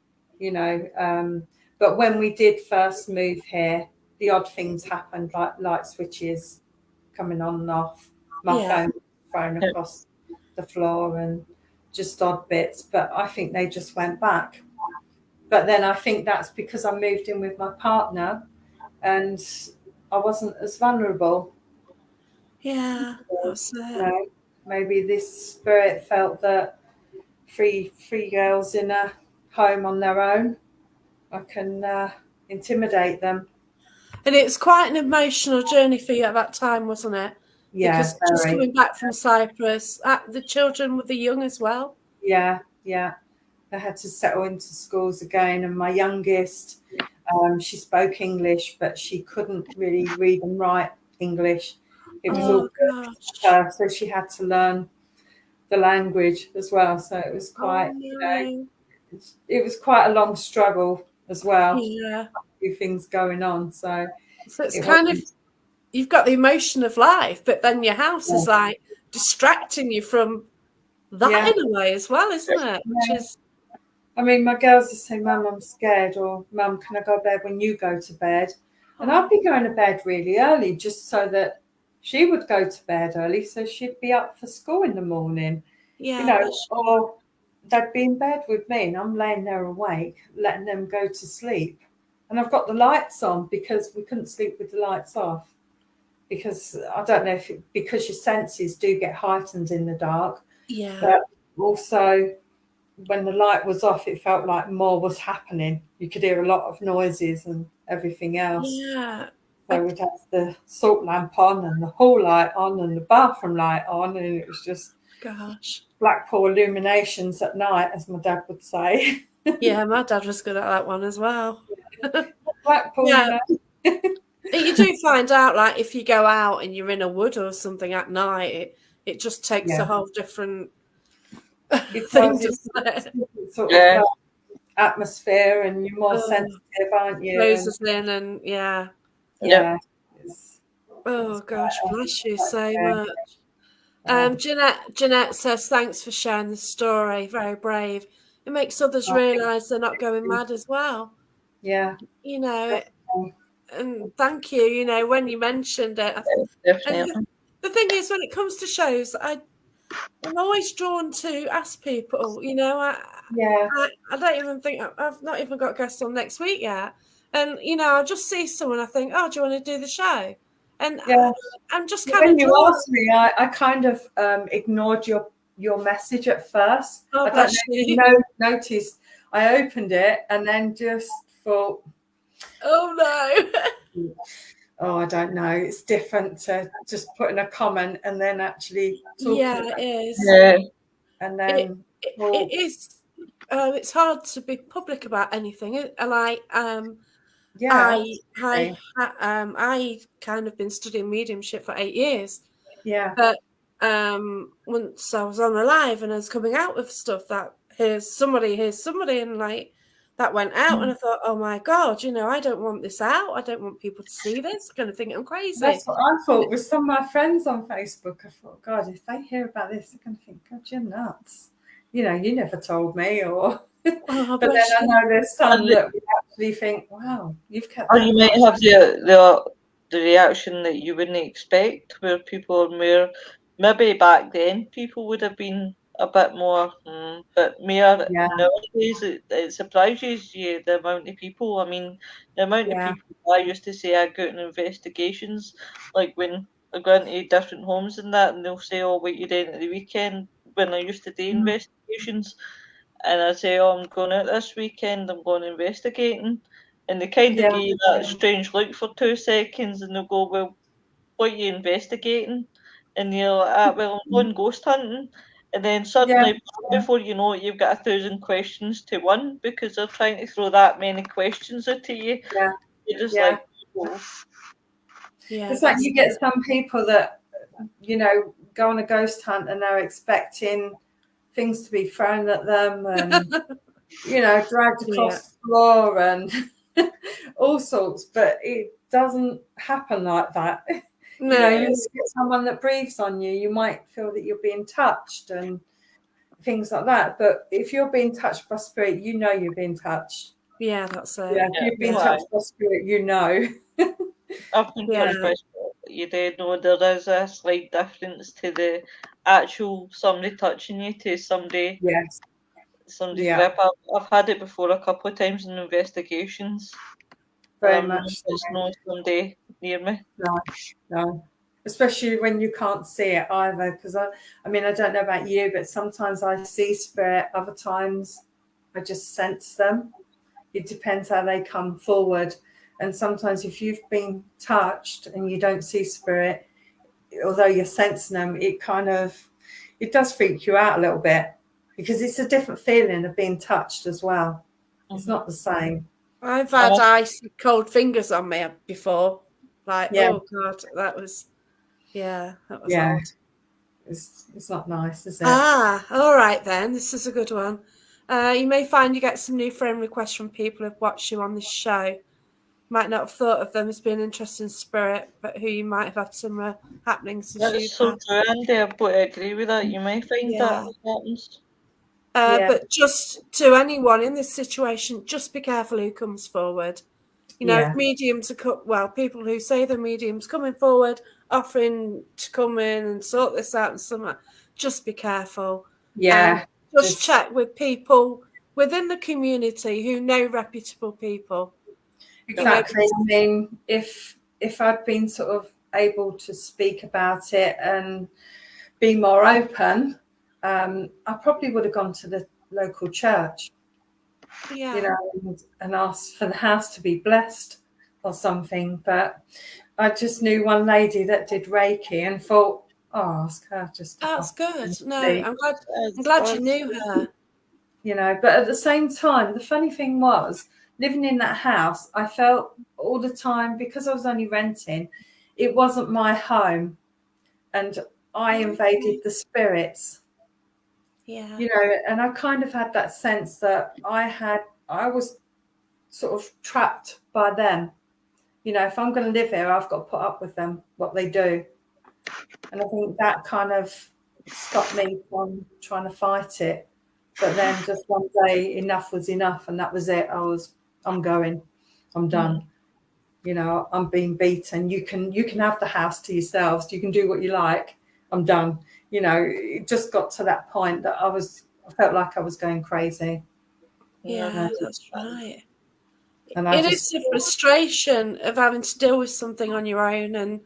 but when we did first move here, the odd things happened, like light switches coming on and off, my phone thrown across the floor, and just odd bits. But I think they just went back. But then I think that's because I moved in with my partner, and I wasn't as vulnerable. Yeah, that's it. Maybe this spirit felt that three girls in a home on their own, I can intimidate them. And it's quite an emotional journey for you at that time, wasn't it? Yeah, because just coming back from Cyprus, the children were the young as well. Yeah. They had to settle into schools again, and my youngest, she spoke English, but she couldn't really read and write English. It was all good for her, so she had to learn the language as well. So it was quite, it was quite a long struggle as well. Yeah, a few things going on. So it's kind of, you've got the emotion of life, but then your house is like distracting you from that in a way as well, isn't it? Which is, I mean, my girls would say, Mum, I'm scared, or Mum, can I go to bed when you go to bed? And I'd be going to bed really early, just so that she would go to bed early, so she'd be up for school in the morning. Or they'd be in bed with me, and I'm laying there awake, letting them go to sleep. And I've got the lights on, because we couldn't sleep with the lights off. Because I don't know because your senses do get heightened in the dark. Yeah. But also, when the light was off, it felt like more was happening. You could hear a lot of noises and everything else. Yeah. So we'd have the salt lamp on and the hall light on and the bathroom light on, and it was just Blackpool illuminations at night, as my dad would say. Yeah, my dad was good at that one as well. Blackpool, yeah. You know. You do find out, like, if you go out and you're in a wood or something at night, it just takes a whole different thing, doesn't it? Sort of atmosphere, and you're more sensitive, aren't you? Closes in, and yeah. Oh gosh, bless you so much. Jeanette says, thanks for sharing the story. Very brave. It makes others realise they're not going mad as well. Yeah. You know, and thank you, you know, when you mentioned it. And the thing is, when it comes to shows, I'm always drawn to ask people, you know, I don't even think, I've not even got guests on next week yet. And, you know, I'll just see someone, I think, oh, do you want to do the show? And I'm just kind of when you asked me, I kind of ignored your message at first. Oh, I don't know if you noticed. I opened it and then just thought, oh no. Oh, I don't know. It's different to just putting a comment and then actually talking. Yeah, it is. Yeah. And then it is. It's hard to be public about anything. I kind of been studying mediumship for 8 years. Yeah. But once I was on a live and I was coming out with stuff that here's somebody, and like that went out, and I thought, oh my God, you know, I don't want this out. I don't want people to see this. I'm going to think I'm crazy. That's what I thought with some of my friends on Facebook. I thought, God, if they hear about this, they're going to think, God, you're nuts. You know, you never told me, or. But then I know there's some that we actually think, wow, you've kept. Or you might have the reaction that you wouldn't expect, where people are more. Maybe back then people would have been a bit more, but more nowadays it surprises you the amount of people. I mean, the amount of people I used to say I go in investigations, like when I go into different homes and that, and they'll say, "Oh, what you doing at the weekend?" When I used to do investigations. And I say, oh, I'm going out this weekend, I'm going investigating. And they kind of give you that strange look for 2 seconds, and they'll go, well, what are you investigating? And you're like, well, I'm going ghost hunting. And then suddenly, before you know it, you've got 1,000 questions to one, because they're trying to throw that many questions at you. Yeah. You're just like, oh. Yeah, it's like you get some people that, you know, go on a ghost hunt and they're expecting things to be thrown at them and, you know, dragged across the floor and all sorts, but it doesn't happen like that. No. You know, you get someone that breathes on you, you might feel that you're being touched and things like that. But if you're being touched by spirit, you know you're being touched. Yeah, that's it. Yeah, if you've been touched by spirit, you know. I've been touched by spirit. You do know there is a slight difference to the actual somebody touching you to somebody. Yes. Somebody grip. I've had it before a couple of times in investigations. Very much. There's no somebody near me. No. Especially when you can't see it either. Because I mean, I don't know about you, but sometimes I see spirit. Other times, I just sense them. It depends how they come forward. And sometimes if you've been touched and you don't see spirit, although you're sensing them, it does freak you out a little bit, because it's a different feeling of being touched as well. It's not the same. I've had ice cold fingers on me before. Like, oh God, that was odd. It's not nice, is it? All right then. This is a good one. You may find you get some new friend requests from people who've watched you on this show. Might not have thought of them as being interesting spirit, but who you might have had similar happenings. That's so true, Andy. I would agree with that. You may find that happens. But just to anyone in this situation, just be careful who comes forward. You know, if mediums are people who say they're mediums coming forward, offering to come in and sort this out and something, just be careful. Yeah. Just check with people within the community who know reputable people. Exactly. I mean, if I'd been sort of able to speak about it and be more open, I probably would have gone to the local church, Yeah. you know, and asked for the house to be blessed or something. But I just knew one lady that did Reiki and thought, oh, ask her just to That's pop good. No, in. I'm glad you knew her. You know, but at the same time, the funny thing was, living in that house, I felt all the time, because I was only renting, it wasn't my home, and I invaded the spirits. Yeah. You know, and I kind of had that sense that I was sort of trapped by them. You know, if I'm going to live here, I've got to put up with them, what they do. And I think that kind of stopped me from trying to fight it. But then just one day, enough was enough, and that was it. I'm going, I'm done. You know, I'm being beaten. You can have the house to yourselves. You can do what you like. I'm done. You know, it just got to that point that I felt like I was going crazy. Yeah, that's right. And It is the frustration of having to deal with something on your own, and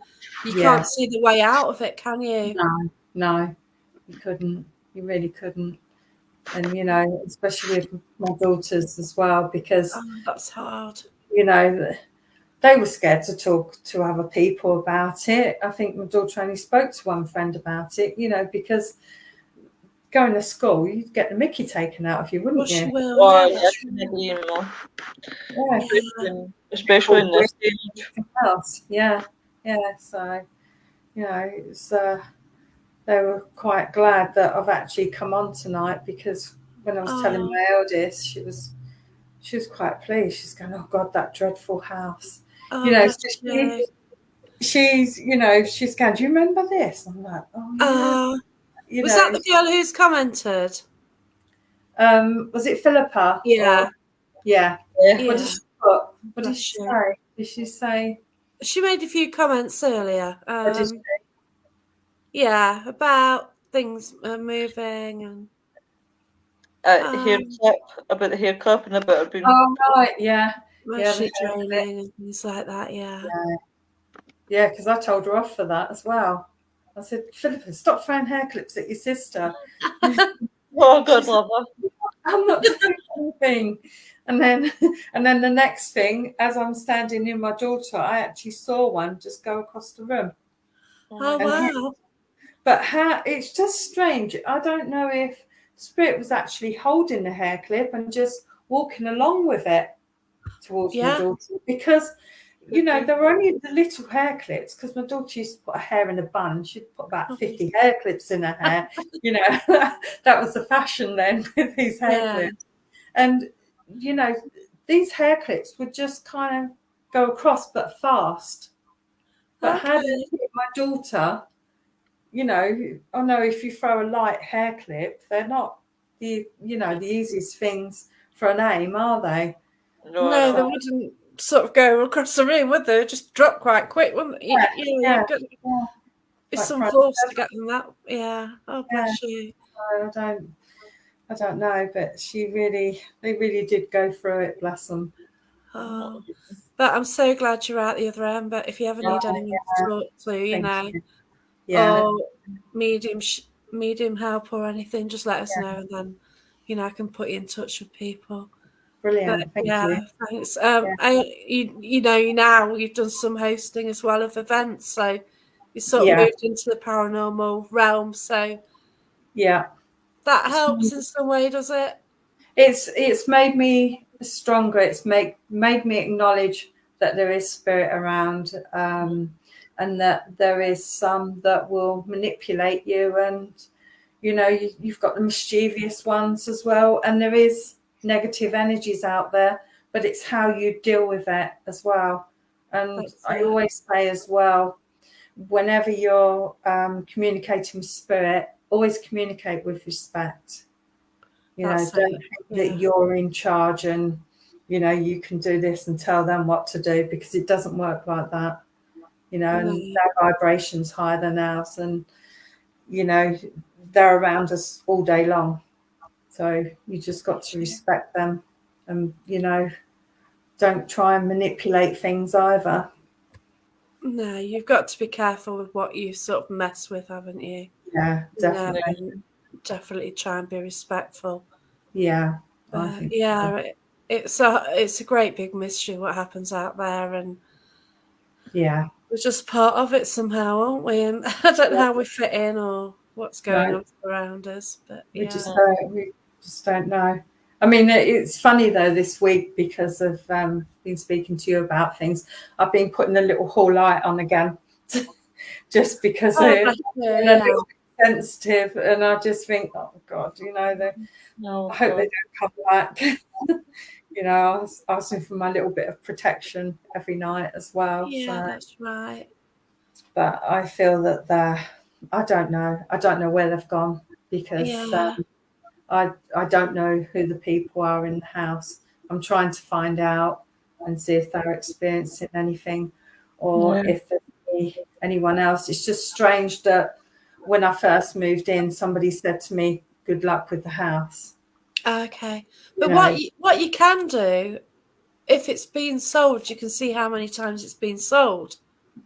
you can't see the way out of it, can you? No, you couldn't. You really couldn't. And, you know, especially with my daughters as well, because that's hard. You know, they were scared to talk to other people about it. I think my daughter only spoke to one friend about it, you know, because going to school, you'd get the mickey taken out of you, wouldn't you? She will, especially in this stage. Yeah. So, you know, it's they were quite glad that I've actually come on tonight, because when I was telling my eldest, she was quite pleased. She's going, oh God, that dreadful house. You know, she's, you know, she's going, do you remember this? I'm like, oh yeah. Was that the girl who's commented? Was it Philippa? Yeah. Yeah. What did she put? What did she say? Did she say? She made a few comments earlier. What did she say? Yeah, about things moving and hair clip, about the hair clip, and about it being right, yeah. She training and things like that, Yeah, because I told her off for that as well. I said, Philippa, stop throwing hair clips at your sister. Oh, God love her. I'm not doing anything. And then the next thing, as I'm standing near my daughter, I actually saw one just go across the room. Oh, wow. But it's just strange. I don't know if Spirit was actually holding the hair clip and just walking along with it towards my daughter, because you know, there were only the little hair clips, because my daughter used to put her hair in a bun. She'd put about 50 hair clips in her hair. You know, that was the fashion then, with these hair clips. And, you know, these hair clips would just kind of go across, but fast. But had it hit my daughter, you know, I know if you throw a light hair clip, they're not the easiest things for an aim, are they? No, they wouldn't sort of go across the room, would they? Just drop quite quick, wouldn't they? It's some force to get them that. Yeah. Oh, bless you. I don't know, but they really did go through it, bless them. Oh, but I'm so glad you're out the other end. But if you ever need anyone to talk to, you know, or medium help or anything, just let us know, and then, you know, I can put you in touch with people. Brilliant. Thank you. Thanks. You know, now you've done some hosting as well of events, so you sort of moved into the paranormal realm. So that helps in some way, does it? It's made me stronger. It's made me acknowledge that there is spirit around, and that there is some that will manipulate you, and you know, you've got the mischievous ones as well, and there is negative energies out there, but it's how you deal with it as well. And I always say as well, whenever you're communicating with spirit, always communicate with respect. You know, don't think that you're in charge and, you know, you can do this and tell them what to do, because it doesn't work like that. You know, and their vibration's higher than ours, and, you know, they're around us all day long. So you just got to respect them, and, you know, don't try and manipulate things either. No, you've got to be careful with what you sort of mess with, haven't you? Yeah, definitely. Definitely try and be respectful. Yeah, I think so. it's a great big mystery what happens out there, and Yeah, we're just part of it somehow, aren't we? And I don't know how we fit in or what's going no, on around us, but we yeah. just don't know. I mean, it's funny though this week because of been speaking to you about things. I've been putting a little hall light on again, just because Oh, they're bless you, a yeah. little bit sensitive, and I just think, oh God, you know, I hope they don't come back. You know, I was asking for my little bit of protection every night as well. Yeah, So, that's right. but I feel that I don't know where they've gone because Yeah. I don't know who the people are in the house. I'm trying to find out and see if they're experiencing anything or if there's anyone else. It's just strange that when I first moved in, somebody said to me, "Good luck with the house." Okay. You But know, what you can do, if it's been sold, you can see how many times it's been sold.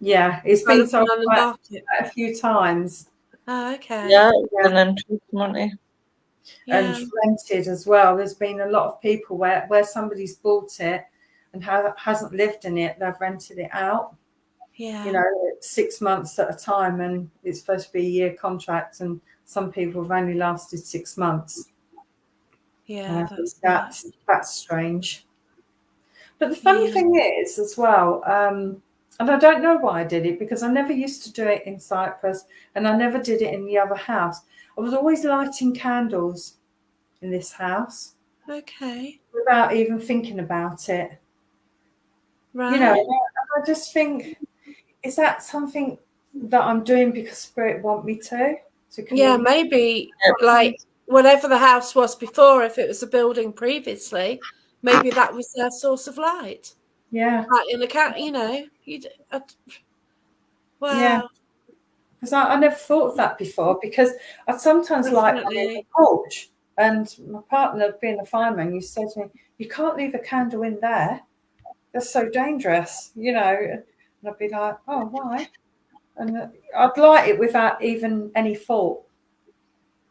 yeah, it's By been looking sold on the quite market. a few times. Oh, okay. Yeah, and interest money. And Yeah. rented as well. There's been a lot of people where somebody's bought it and hasn't lived in it. They've rented it out, Yeah. you know, 6 months at a time, and it's supposed to be a year contract, and some people have only lasted 6 months. And Yeah, I think that's that's strange. But the funny yeah. thing is as well, and I don't know why I did it because I never used to do it in Cyprus and I never did it in the other house. I was always lighting candles in this house Okay. without even thinking about it. You know, Right. and I just think, is that something that I'm doing because Spirit want me to Yeah, communicate? maybe like whatever the house was before, if it was a building previously, maybe that was their source of light. Yeah, Like in a cat, you know. yeah. Wow, Because I never thought of that before because I sometimes like on the definitely. porch and my partner, being a fireman, used to say to me, "You can't leave a candle in there. That's so dangerous," you know. And I'd be like, "Oh, why?" And I'd light it without even any thought.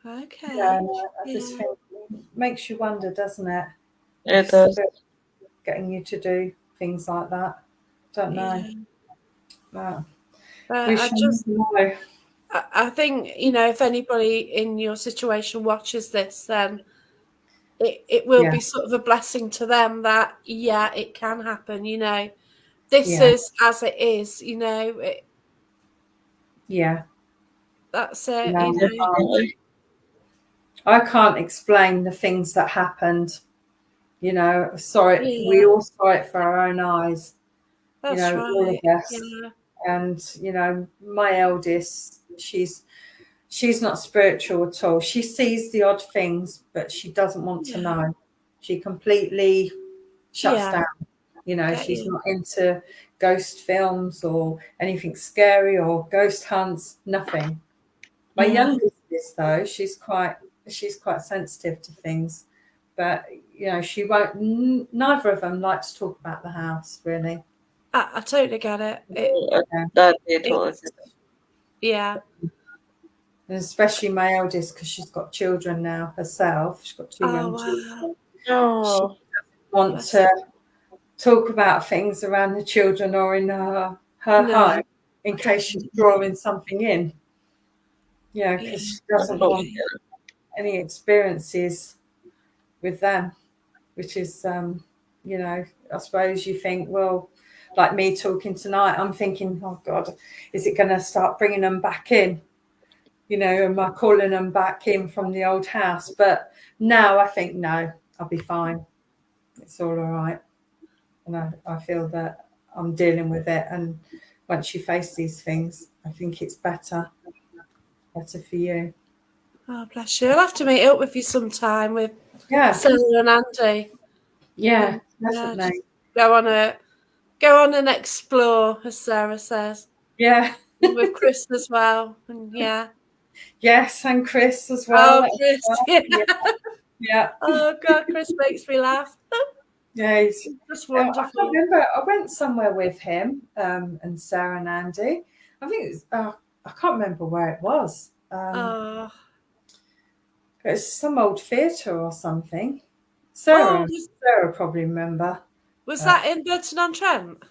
Yeah, Okay. and I just Yeah. think it makes you wonder, doesn't it? If It does. Spirit getting you to do things like that. Don't know. Yeah. But But we shall never know. I think, you know, if anybody in your situation watches this, then it will Yeah, be sort of a blessing to them that, yeah, it can happen, you know. This yeah, is as it is, you know. yeah. That's it, No, you know. I can't explain the things that happened. You know, we Yeah, all saw it for our own eyes, you that's know, all of right. us. Yeah, And, you know, my eldest, she's not spiritual at all. She sees the odd things, but she doesn't want to yeah, know. She completely shuts yeah. down. You know, Get she's you. not into ghost films or anything scary or ghost hunts, nothing. My Yeah. youngest is though, she's quite sensitive to things. But you know, she won't neither of them like to talk about the house really. I totally get it. Yeah. That they totally It's yeah. And especially my eldest, because she's got children now herself. She's got two Oh young wow. children. She Oh, want Bless to talk about things around the children or in her no, home in case she's definitely. drawing something in. Yeah, Yeah, because she doesn't want okay. any experiences with them, which is, you know, I suppose you think, well, like me talking tonight, I'm thinking, oh God, is it going to start bringing them back in? You know, am I calling them back in from the old house? But now I think, no, I'll be fine. It's all right. And I feel that I'm dealing with it. And once you face these things, I think it's better for you. Oh bless you. I'll have to meet up with you sometime with Yeah, Sarah and Andy. yeah, And just definitely. go on and explore, as Sarah says. Yeah, And with Chris as well. And yeah. yes, and Chris as well. Oh That's Chris, well. yeah. Yeah, Oh God, Chris makes me laugh. yeah. He's just I can't wonderful. remember. I went somewhere with him and Sarah and Andy. I think it's. I can't remember where it was. Oh, It's some old theatre or something. Sarah probably remember. Was that in Burton-on-Trent?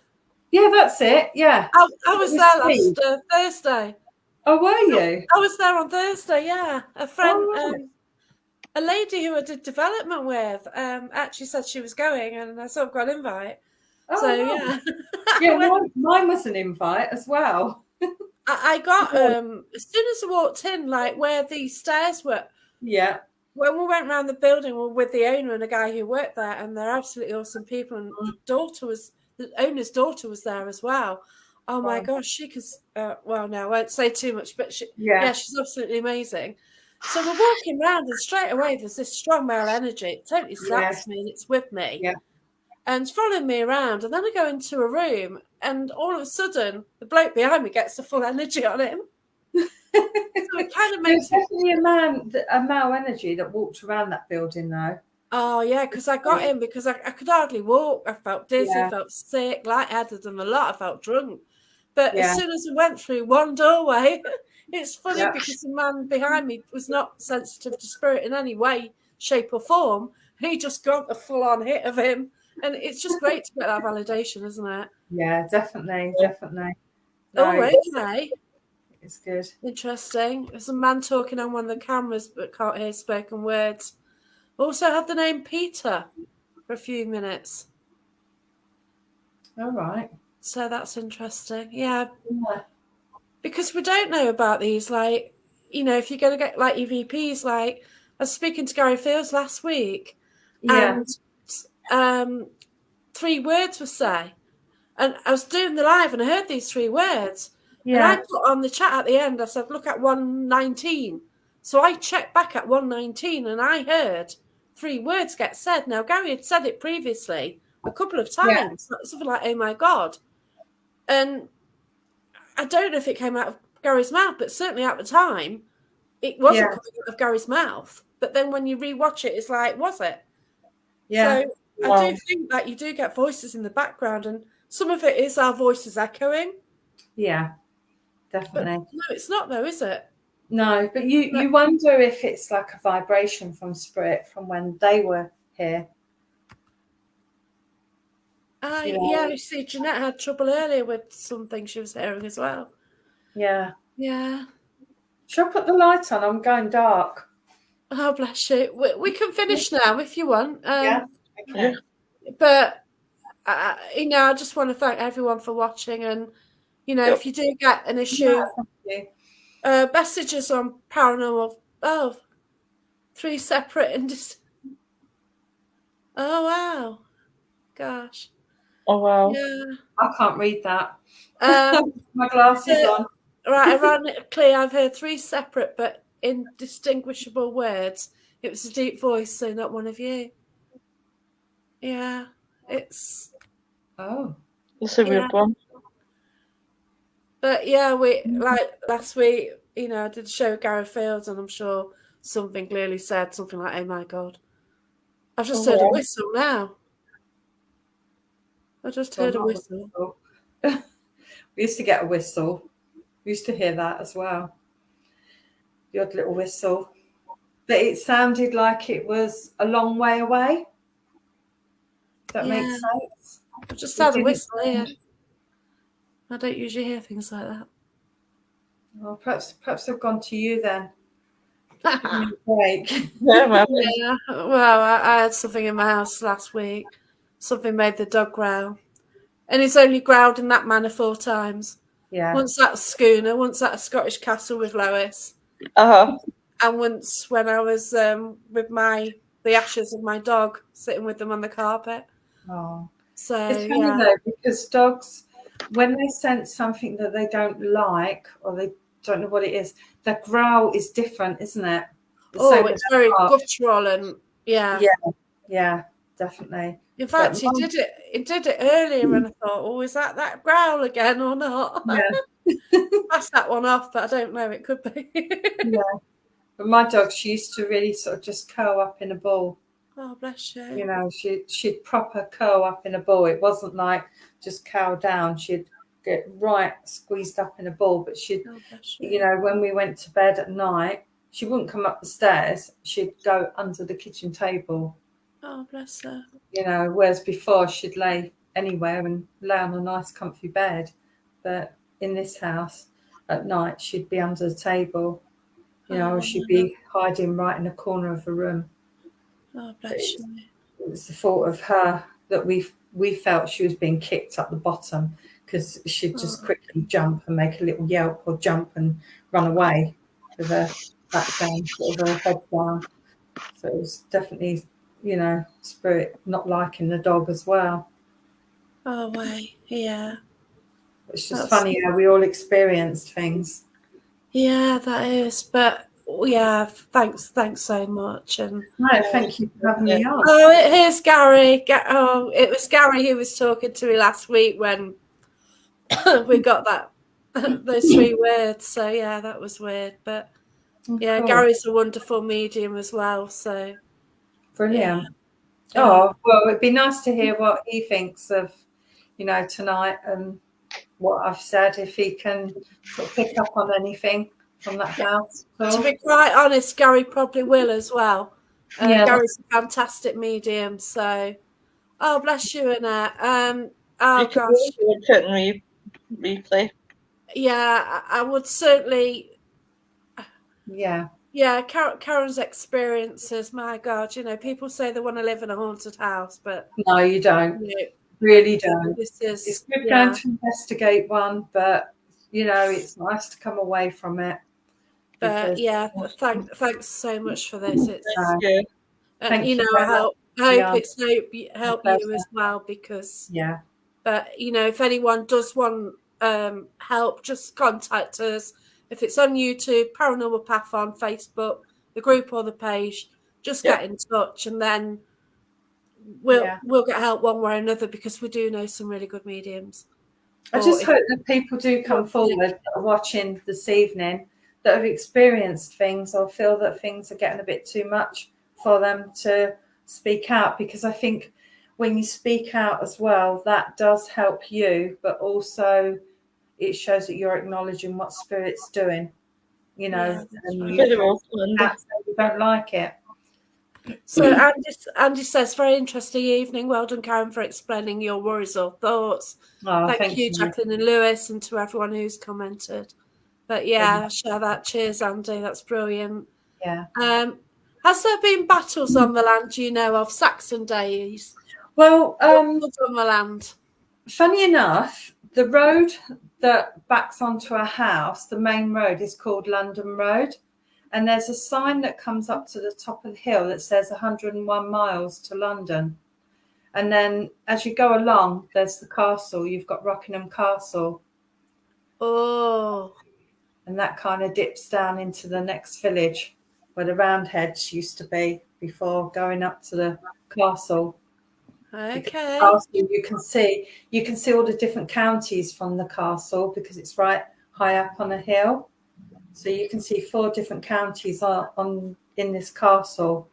Yeah, that's it. Yeah. I was there last Thursday. Oh, were you? I was there on Thursday, yeah. A friend, a lady who I did development with actually said she was going, and I sort of got an invite. Oh, so, nice. yeah. Yeah, mine was an invite as well. I got, as soon as I walked in, like where the stairs were. Yeah. When we went around the building, we were with the owner and a guy who worked there, and they're absolutely awesome people. And the owner's daughter was there as well. Oh my gosh, she could. Well, no, I won't say too much, but she's absolutely amazing. So we're walking around, and straight away there's this strong male energy. It totally slaps me, and it's with me, and it's following me around. And then I go into a room, and all of a sudden, the bloke behind me gets the full energy on him. So it kind of makes definitely a male energy that walked around that building, though. Oh yeah, because I got in because I could hardly walk. I felt dizzy, felt sick, lightheaded, and a lot. I felt drunk. But as soon as I went through one doorway, it's funny because the man behind me was not sensitive to spirit in any way, shape, or form. He just got a full-on hit of him, and it's just great to get that validation, isn't it? Yeah, definitely. No, okay. It's good. Interesting. There's a man talking on one of the cameras but can't hear spoken words. Also had the name Peter for a few minutes. All right. So that's interesting. Yeah. Because we don't know about these, like, if you're going to get like EVPs, like I was speaking to Gary Fields last week and 3 words were said. And I was doing the live and I heard these 3 words. Yeah. And I put on the chat at the end, I said, look at 119. So I checked back at 119 and I heard 3 words get said. Now, Gary had said it previously a couple of times, something like, oh my God. And I don't know if it came out of Gary's mouth, but certainly at the time, it wasn't coming out of Gary's mouth. But then when you rewatch it, it's like, was it? Yeah. So I do think that you do get voices in the background, and some of it is our voices echoing. Yeah, definitely. But no, it's not though, is it? No, but you wonder if it's like a vibration from spirit from when they were here. Yeah, you see, Jeanette had trouble earlier with something she was hearing as well. Yeah. Yeah. Shall I put the light on? I'm going dark. Oh, bless you. We can finish now if you want. Yeah. Okay. But, I just want to thank everyone for watching. And, if you do get an issue, messages on Paranormal. Oh, 3 separate and just. Oh, wow. Gosh. Oh, wow. Yeah. I can't read that. My glasses on. Right, ironically, I've heard 3 separate but indistinguishable words. It was a deep voice, so not one of you. Yeah, it's... Oh. It's a weird one. But yeah, we, like last week, I did a show with Gary Fields, and I'm sure something clearly said something like, oh my God. I've just heard a whistle now. I just heard a whistle. We used to get a whistle. We used to hear that as well. The odd little whistle. But it sounded like it was a long way away. Does that make sense? I just had a whistle here. I don't usually hear things like that. Well, perhaps they've gone to you then. Break. Yeah. Well, I had something in my house last week. Something made the dog growl. And it's only growled in that manner 4 times. Yeah. Once at a schooner, once at a Scottish castle with Lois. Uh-huh. And once when I was with the ashes of my dog, sitting with them on the carpet. Oh. So it's funny though, because dogs, when they sense something that they don't like or they don't know what it is, the growl is different, isn't it? It's very guttural and yeah, definitely. In fact, he did it earlier, and I thought, is that growl again or not? Yeah. Pass that one off, but I don't know. It could be. Yeah. But my dog, she used to really sort of just curl up in a ball. Oh, bless you. She'd proper curl up in a ball. It wasn't like just cow down. She'd get right squeezed up in a ball. But she'd, when we went to bed at night, she wouldn't come up the stairs. She'd go under the kitchen table. Oh, bless her. You know, whereas before she'd lay anywhere and lay on a nice comfy bed. But in this house at night, she'd be under the table, you know, or she'd be hiding right in a corner of the room. Oh, bless you. It was the fault of her that we felt she was being kicked up the bottom, because she'd just quickly jump and make a little yelp, or jump and run away with her back down, sort of her head down. So it was definitely, you know, spirit not liking the dog as well. Oh, way. Yeah. It's just funny how we all experienced things. Yeah, that is. But yeah, thanks so much. And No, thank you for having me on. oh, here's Gary. Oh, it was Gary who was talking to me last week when we got those 3 words. So yeah, that was weird. But yeah, cool. Gary's a wonderful medium as well. So Brilliant. Yeah. Oh, well, it'd be nice to hear what he thinks of, you know, tonight and what I've said, if he can sort of pick up on anything from that house. To be quite honest, Gary probably will as well. Yeah, Gary's a fantastic medium. So, oh, bless you, Annette. Oh, You can gosh. watch it and replay. Yeah, I would certainly. Yeah. Yeah, Karen's experiences, my God, you know, people say they want to live in a haunted house, but No, you don't. you know, Really don't. this is, It's good going to investigate one, but, you know, it's nice to come away from it. But yeah, thanks so much for this. It's Thank you know, I hope it's help you as well, because yeah. But you know, if anyone does want help, just contact us. If it's on YouTube, Paranormal Path on Facebook, the group or the page, just get in touch, and then we'll get help one way or another, because we do know some really good mediums. I just hope that people do come forward that are watching this evening, that have experienced things or feel that things are getting a bit too much for them to speak out, because I think when you speak out as well, that does help you, but also it shows that you're acknowledging what Spirit's doing, you know, and you don't like it. So Andy says, very interesting evening. Well done, Karen, for explaining your worries or thoughts. Thank you, Jacqueline and Lewis, and to everyone who's commented. But yeah, share that. Cheers, Andy. That's brilliant. Yeah. Has there been battles on the land you know of, Saxon days? Well, on the land. Funny enough, the road that backs onto our house, the main road, is called London Road. And there's a sign that comes up to the top of the hill that says 101 miles to London. And then as you go along, there's the castle. You've got Rockingham Castle. Oh. And that kind of dips down into the next village where the Roundheads used to be before going up to the castle. Okay. Castle, you can see all the different counties from the castle, because it's right high up on a hill. So you can see 4 different counties in this castle.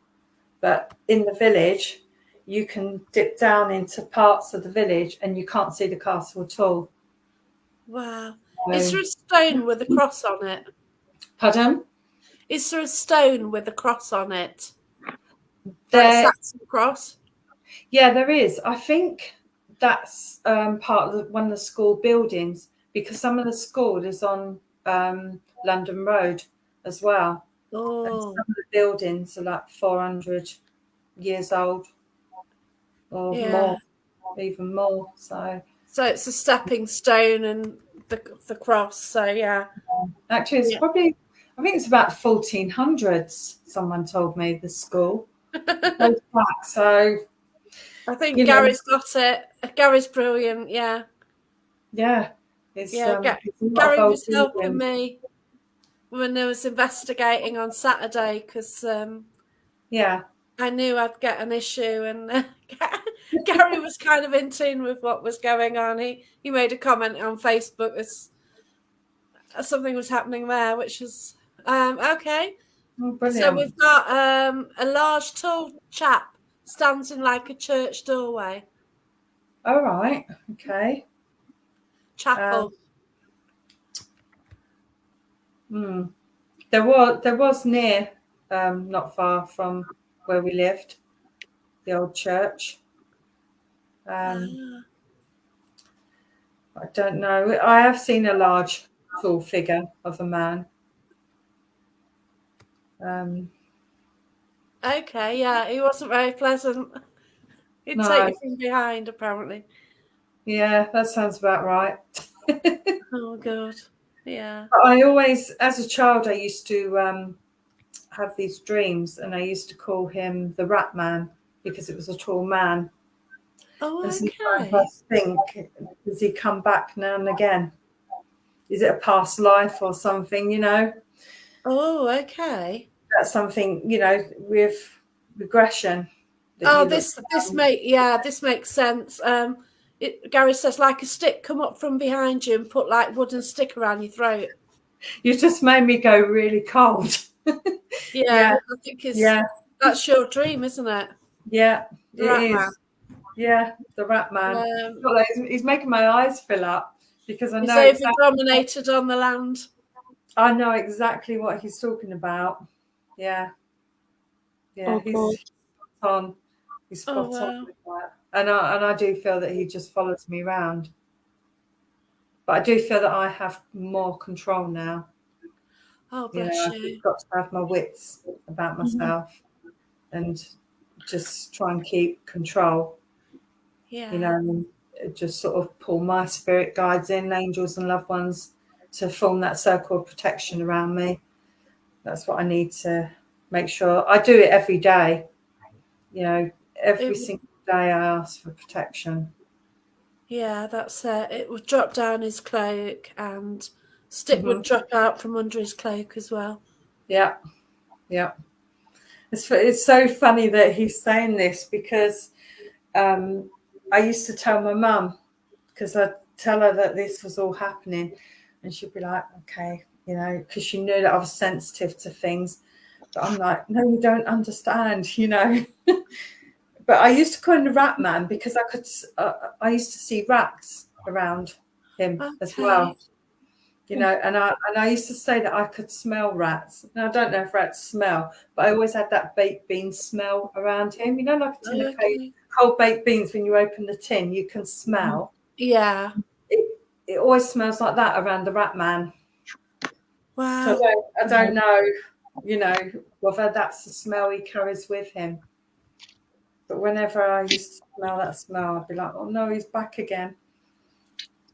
But in the village, you can dip down into parts of the village and you can't see the castle at all. Wow. Is there a stone with a cross on it? Pardon? Is there a stone with a cross on it? There, like Saxon cross? Yeah, there is. I think that's part of one of the school buildings, because some of the school is on London Road as well. Oh. And some of the buildings are like 400 years old or more, even more. So it's a stepping stone and the cross. So yeah. Actually, it's probably, I think it's about 1400s. Someone told me the school. So I think Gary's got it. Gary's brilliant. Yeah. Yeah. Gary was helping me when I was investigating on Saturday, because I knew I'd get an issue, and Gary was kind of in tune with what was going on. He made a comment on Facebook as something was happening there, which was okay. Oh, brilliant. So we've got a large, tall chap stands in like a church doorway. All right. Okay. Chapel. There was near, not far from where we lived, the old church. I don't know. I have seen a large, tall figure of a man. Okay, yeah, he wasn't very pleasant. He'd No. take you from behind, apparently. Yeah, that sounds about right. Oh, God. Yeah. I always, as a child, I used to have these dreams, and I used to call him the Rat Man because it was a tall man. Oh, And okay. sometimes I think, does he come back now and again? Is it a past life or something, you know? Oh, okay. That's something, you know, with regression. Oh, this makes sense. Gary says, like a stick come up from behind you and put like wooden stick around your throat. You just made me go really cold. Yeah, I think that's your dream, isn't it? Yeah, The it Rat is. Man. Yeah, the Rat Man. He's making my eyes fill up because I He's know over dominated on the land. I know exactly what he's talking about. Yeah. Yeah, he's spot on. He's spot on with that. And I do feel that he just follows me around. But I do feel that I have more control now. Oh, bless you. I've just got to have my wits about myself and just try and keep control. Yeah. You know, and just sort of pull my spirit guides in, angels and loved ones, to form that circle of protection around me. That's what I need to make sure. I do it every day. You know, every single day I ask for protection. Yeah, that's it. It would drop down his cloak and stick would drop out from under his cloak as well. Yeah, yeah. It's so funny that he's saying this because I used to tell my mum, because I'd tell her that this was all happening, and she'd be like, okay, you know, because she knew that I was sensitive to things. But I'm like, no, you don't understand, you know. But I used to call him the Rat Man because I used to see rats around him as well. You know, and I used to say that I could smell rats. Now I don't know if rats smell, but I always had that baked bean smell around him. You know, like a tin of cold baked beans. When you open the tin, you can smell. Yeah, it always smells like that around the Rat Man. Wow. So I don't know, you know, whether that's the smell he carries with him. But whenever I used to smell that smell, I'd be like, oh no, he's back again.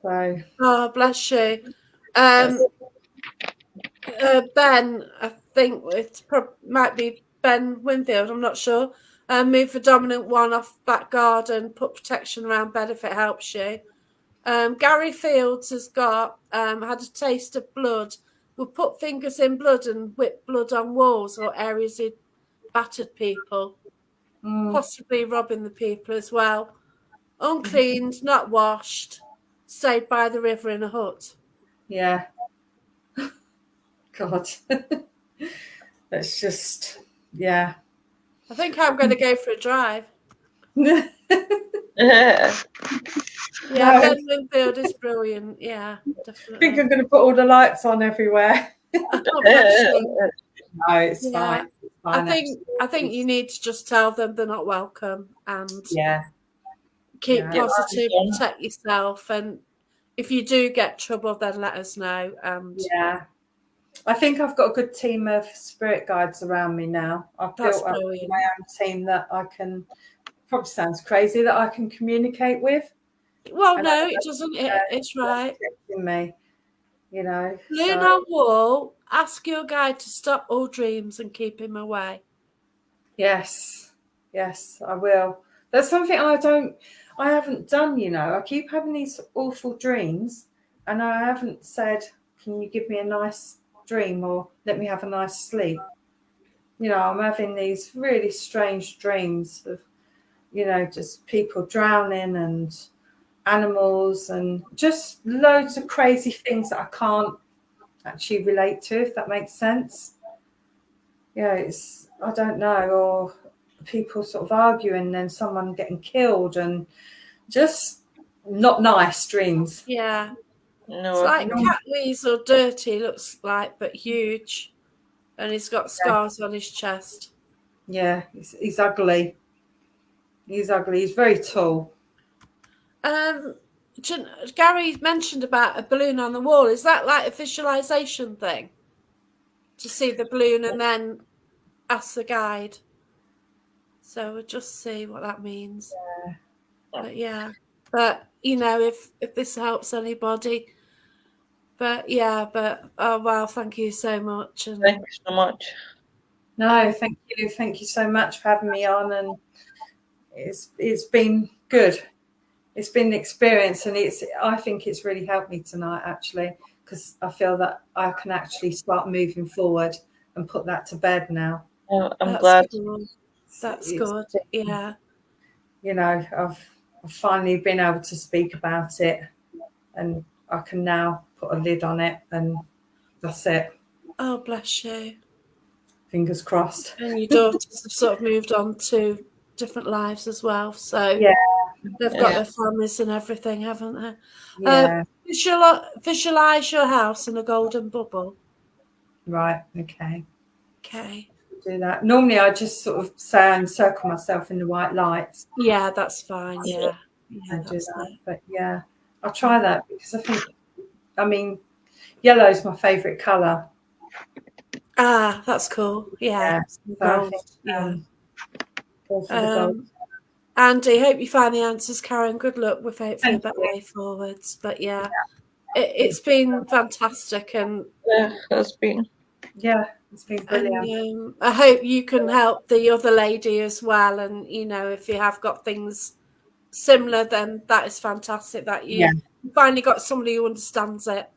So. Oh, bless you. Ben, I think might be Ben Winfield, I'm not sure. Move the dominant one off back garden, put protection around bed if it helps you. Gary Fields has got had a taste of blood. Will put fingers in blood and whip blood on walls or areas he'd battered people, possibly robbing the people as well. Uncleaned, not washed, stayed by the river in a hut. Yeah. God. That's just, yeah. I think I'm going to go for a drive. Yeah, Ben Winfield is brilliant. Yeah, definitely. I think I'm going to put all the lights on everywhere. No, it's fine. It's fine. I think you need to just tell them they're not welcome and keep positive, protect yourself, and if you do get trouble, then let us know. And I think I've got a good team of spirit guides around me now. I've built up my own team that I can. Probably sounds crazy that I can communicate with. Well, no, it doesn't. It's right. Me, you know. Lean on wall. Ask your guide to stop all dreams and keep him away. Yes, I will. That's something I haven't done. You know, I keep having these awful dreams, and I haven't said, "Can you give me a nice dream or let me have a nice sleep?" You know, I'm having these really strange dreams of, you know, just people drowning and animals and just loads of crazy things that I can't actually relate to, if that makes sense. Yeah, I don't know, or people sort of arguing and then someone getting killed and just not nice dreams. Yeah. No, it's like cat weasel, dirty looks like, but huge. and he's got scars on his chest. Yeah, he's ugly. He's ugly. He's very tall. Gary mentioned about a balloon on the wall. Is that like a visualization thing? To see the balloon and then ask the guide. So we'll just see what that means. But you know, if this helps anybody. But oh wow, thank you so much. And Thank you so much. No, thank you so much for having me on, and it's been good. It's been an experience, and I think it's really helped me tonight, actually, because I feel that I can actually start moving forward and put that to bed now. I'm glad. Cool. That's good. Yeah. You know, I've finally been able to speak about it, and I can now put a lid on it, and that's it. Oh, bless you. Fingers crossed. And your daughters have sort of moved on to different lives as well. So yeah, they've got their families and everything, haven't they? Yeah. Visualize your house in a golden bubble. Right. Okay. Okay. Do that. Normally, I just sort of say I encircle myself in the white light. Yeah, that's fine. Yeah. I do that. But yeah, I'll try that, because I mean, yellow is my favourite colour. Ah, that's cool. Yeah. Gold. Go for the gold. Andy, hope you find the answers, Karen. Good luck with hopefully a better way forwards. But it's been fantastic, and it's been. Yeah, it's been brilliant. And, I hope you can help the other lady as well. And you know, if you have got things similar, then that is fantastic. That you finally got somebody who understands it.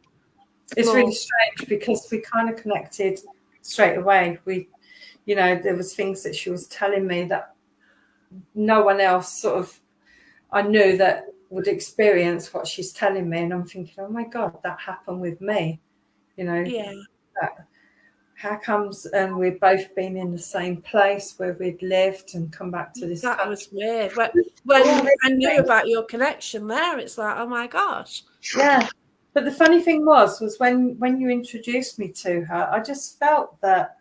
It's really strange, because we kind of connected straight away. There was things that she was telling me that no one else I knew that would experience what she's telling me, and I'm thinking, oh my God, that happened with me. How comes? And we've both been in the same place where we'd lived and come back to this country. That was weird. When I knew about your connection there, it's like, oh my gosh. Yeah. But the funny thing was when you introduced me to her, I just felt that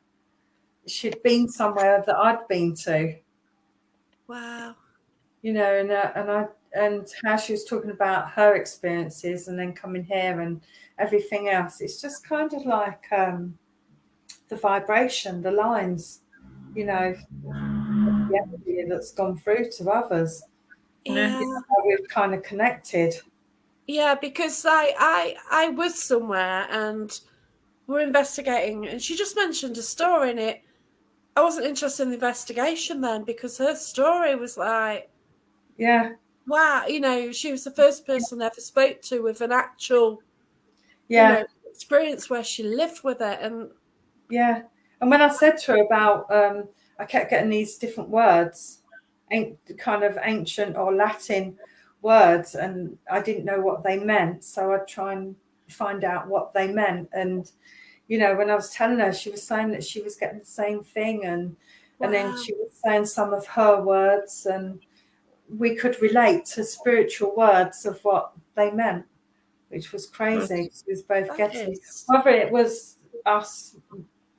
she'd been somewhere that I'd been to. Wow. And how she was talking about her experiences, and then coming here and everything else. It's just kind of like the vibration, the lines, the energy that's gone through to others. Yeah. We've kind of connected. Yeah, because I was somewhere and we're investigating, and she just mentioned a story in it. I wasn't interested in the investigation then, because her story was like, wow, she was the first person I ever spoke to with an actual experience where she lived with it. And when I said to her about I kept getting these different words, kind of ancient or Latin words, and I didn't know what they meant, so I'd try and find out what they meant. And when I was telling her, she was saying that she was getting the same thing, and then she was saying some of her words, and we could relate to spiritual words of what they meant, which was crazy. We was both getting, whether it was us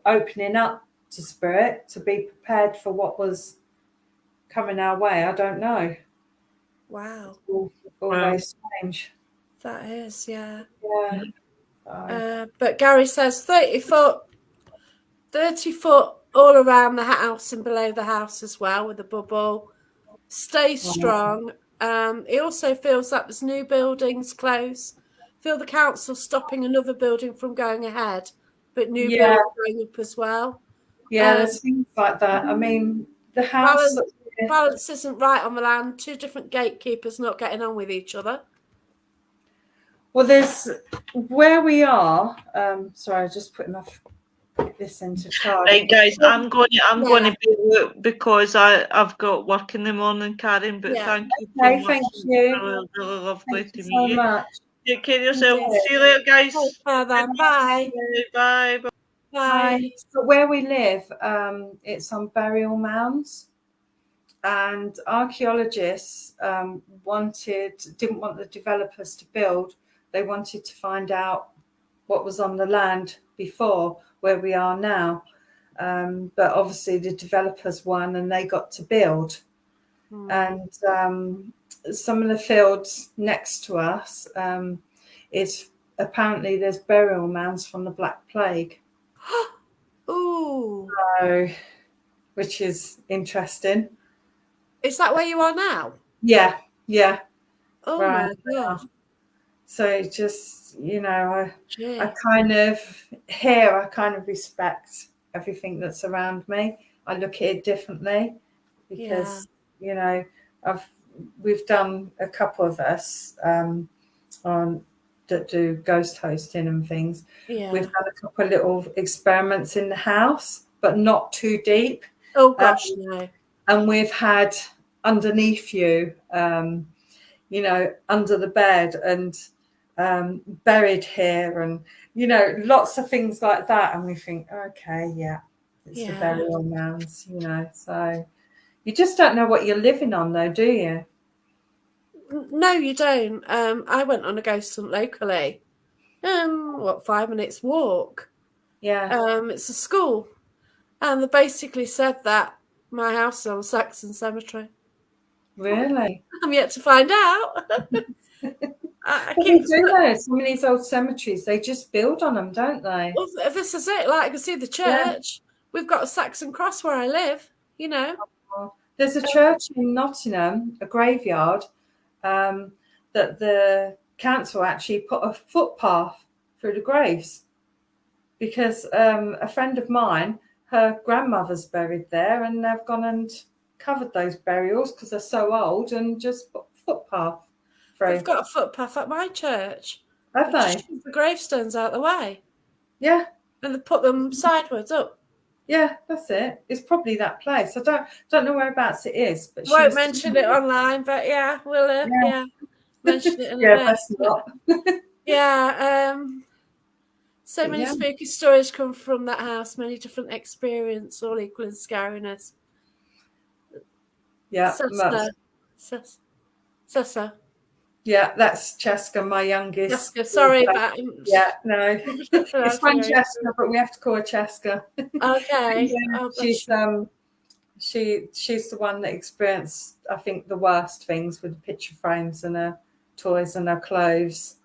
opening up to spirit to be prepared for what was coming our way, I don't know. Wow. All very strange. That is, yeah. But Gary says 30 foot all around the house and below the house as well, with a bubble. Stay strong. He also feels that there's new buildings close. Feel the council stopping another building from going ahead, but new buildings going up as well. There's things like that. I mean, the house balance isn't right on the land. Two different gatekeepers not getting on with each other. Well, there's where we are. Sorry, I just put this into charge. Right, guys, I'm going to be out because I've got work in the morning, Karen. But thank you so much. Thank you. Really, really lovely to meet you. Much. Take care of yourself. See you later, guys. Bye. Bye. Bye. So where we live, it's on burial mounds, and archaeologists didn't want the developers to build. They wanted to find out what was on the land before where we are now. But obviously the developers won and they got to build. And some of the fields next to us is apparently there's burial mounds from the Black Plague. Ooh. So, which is interesting. Is that where you are now? Yeah, yeah. Oh Right my God. So just, you know, Gee. I kind of here, I kind of respect everything that's around me. I look at it differently because, you know, we've done a couple of us on that do ghost hosting and things. Yeah. We've done a couple of little experiments in the house, but not too deep. Oh gosh, no. And we've had underneath you, you know, under the bed and buried here, and you know, lots of things like that. And we think, okay, yeah, it's the burial mounds, you know. So you just don't know what you're living on, though, do you? No, you don't. I went on a ghost hunt locally. 5 minutes walk. Yeah. It's a school, and they basically said that my house is on Saxon Cemetery. Really? I'm yet to find out. I But keep they do though. Some of these old cemeteries, they just build on them, don't they? Well, this is it. Like I can see the church. We've got a Saxon cross where I live. You know. There's a church in Nottingham, a graveyard, that the council actually put a footpath through the graves because a friend of mine, her grandmother's buried there, and they've gone and covered those burials because they're so old and just put a footpath through. They've got a footpath at my church. Have they? Just moved the gravestones out of the way. Yeah. And they put them sideways up. Yeah, that's it. It's probably that place. I don't know whereabouts it is, but Won't mention it online, but yeah, we'll mention it in a bit. That's not. So many spooky stories come from that house, many different experiences, all equaling scariness. Yeah, Sessa. Yeah, that's Cheska, my youngest. Cheska, sorry about Yeah, no. It's Francesca, but we have to call her Cheska. Okay. She's the one that experienced, I think, the worst things with the picture frames and her toys and her clothes.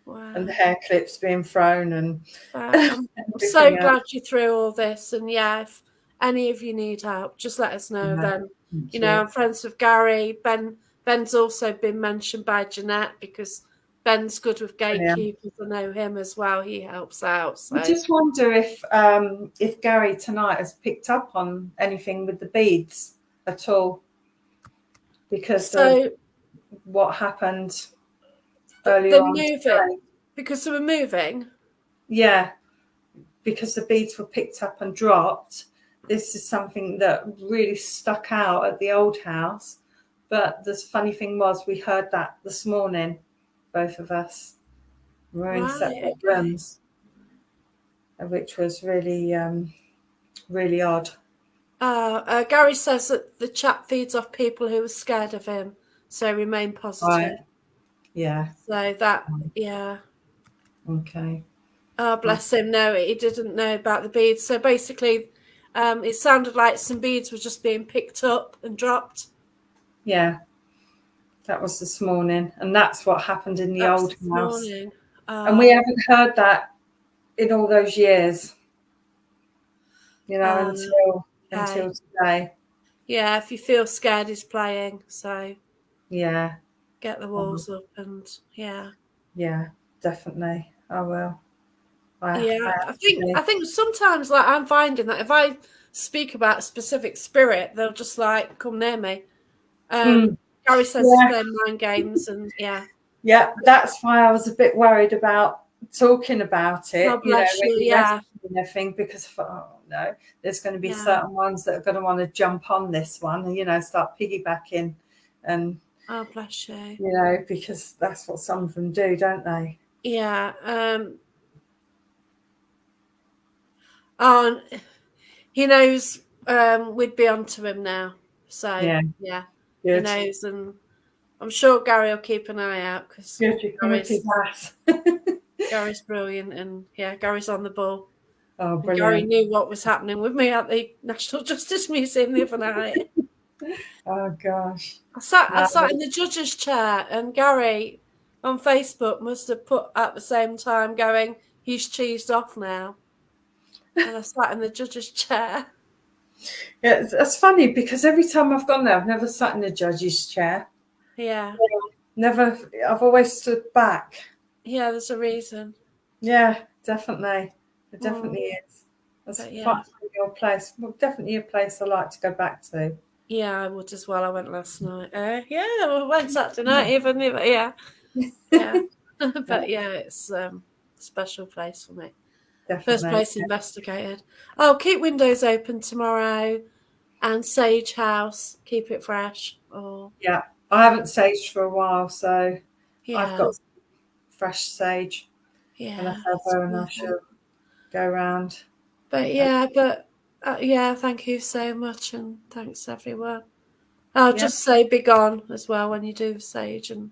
Wow. And the hair clips being thrown and I'm so glad you're through all this. And yeah, if any of you need help, just let us know. Then you know, I'm friends with Gary. Ben's also been mentioned by Jeanette because Ben's good with gatekeepers. I know him as well. He helps out. So. I just wonder if Gary tonight has picked up on anything with the beads at all, because of what happened earlier on today. Because they were moving. Yeah, because the beads were picked up and dropped. This is something that really stuck out at the old house. But the funny thing was, we heard that this morning, both of us. We're in separate rooms, which was really, really odd. Gary says that the chap feeds off people who are scared of him, so remain positive. Right. Yeah. So that, yeah. Okay. Oh, bless him. No, he didn't know about the beads. So basically, it sounded like some beads were just being picked up and dropped. Yeah. That was this morning. And that's what happened in the old house. And we haven't heard that in all those years, you know, until today. Yeah, if you feel scared, he's playing. So yeah, get the walls up and yeah, definitely. I will. I think sometimes, like, I'm finding that if I speak about a specific spirit, they'll just like come near me. Gary says he's playing mind games, and yeah, that's why I was a bit worried about talking about it. God bless you, and everything, because I thought, oh no, there's going to be certain ones that are going to want to jump on this one and, you know, start piggybacking, and oh bless you, you know, because that's what some of them do, don't they? Yeah. He knows we'd be onto him now, so yeah. He knows, and I'm sure Gary will keep an eye out because Gary's brilliant, and Gary's on the ball. Oh, And Gary brilliant. knew what was happening with me at the National Justice Museum the other night. Oh, gosh. I sat in the judge's chair, and Gary on Facebook must have put at the same time going, he's cheesed off now. And I sat in the judge's chair. Yeah, it's funny because every time I've gone there, I've never sat in the judge's chair. Yeah. Never. I've always stood back. Yeah, there's a reason. Yeah, definitely. It definitely is. That's quite your place. Well, definitely a place I like to go back to. Yeah, I would as well. I went last night. Yeah, I went Saturday night even. Yeah. Yeah. But yeah, it's a special place for me. Definitely. First place investigated. Oh, keep windows open tomorrow, and sage house, keep it fresh. Oh, yeah, I haven't saged for a while, so yeah. I've got fresh sage. Yeah, and I shall go around. But yeah, thank you so much, and thanks everyone. I'll just say "be gone" as well when you do the sage, and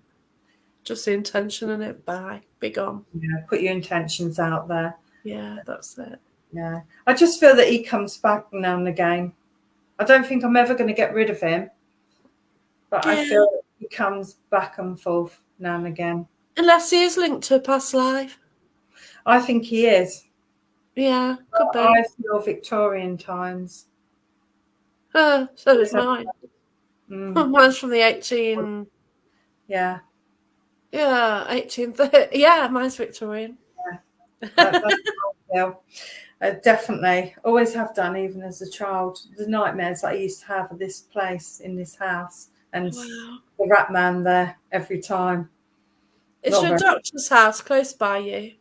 just the intention in it. Bye, be gone. Yeah, put your intentions out there. Yeah, that's it. Yeah, I just feel that he comes back now and again. I don't think I'm ever going to get rid of him, but I feel that he comes back and forth now and again. Unless he is linked to a past life. I think he is. Yeah, could be. I feel Victorian times. So does mine. Mine's from the 18. Yeah. Yeah, 1830. Yeah, mine's Victorian. Yeah. That's how I feel. Definitely. Always have done, even as a child. The nightmares that I used to have of this place in this house and the rat man there every time. Is your doctor's house close by you?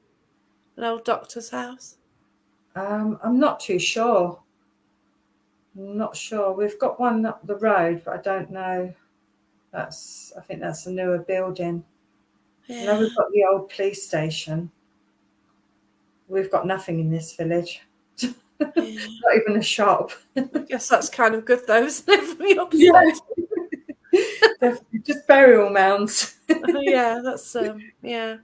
An old doctor's house? I'm not too sure. I'm not sure. We've got one up the road, but I don't know. I think that's a newer building. Yeah. Now we've got the old police station. We've got nothing in this village. Not even a shop. I guess that's kind of good though, isn't it, from your perspective? Yeah. Just burial mounds. Yeah, that's yeah.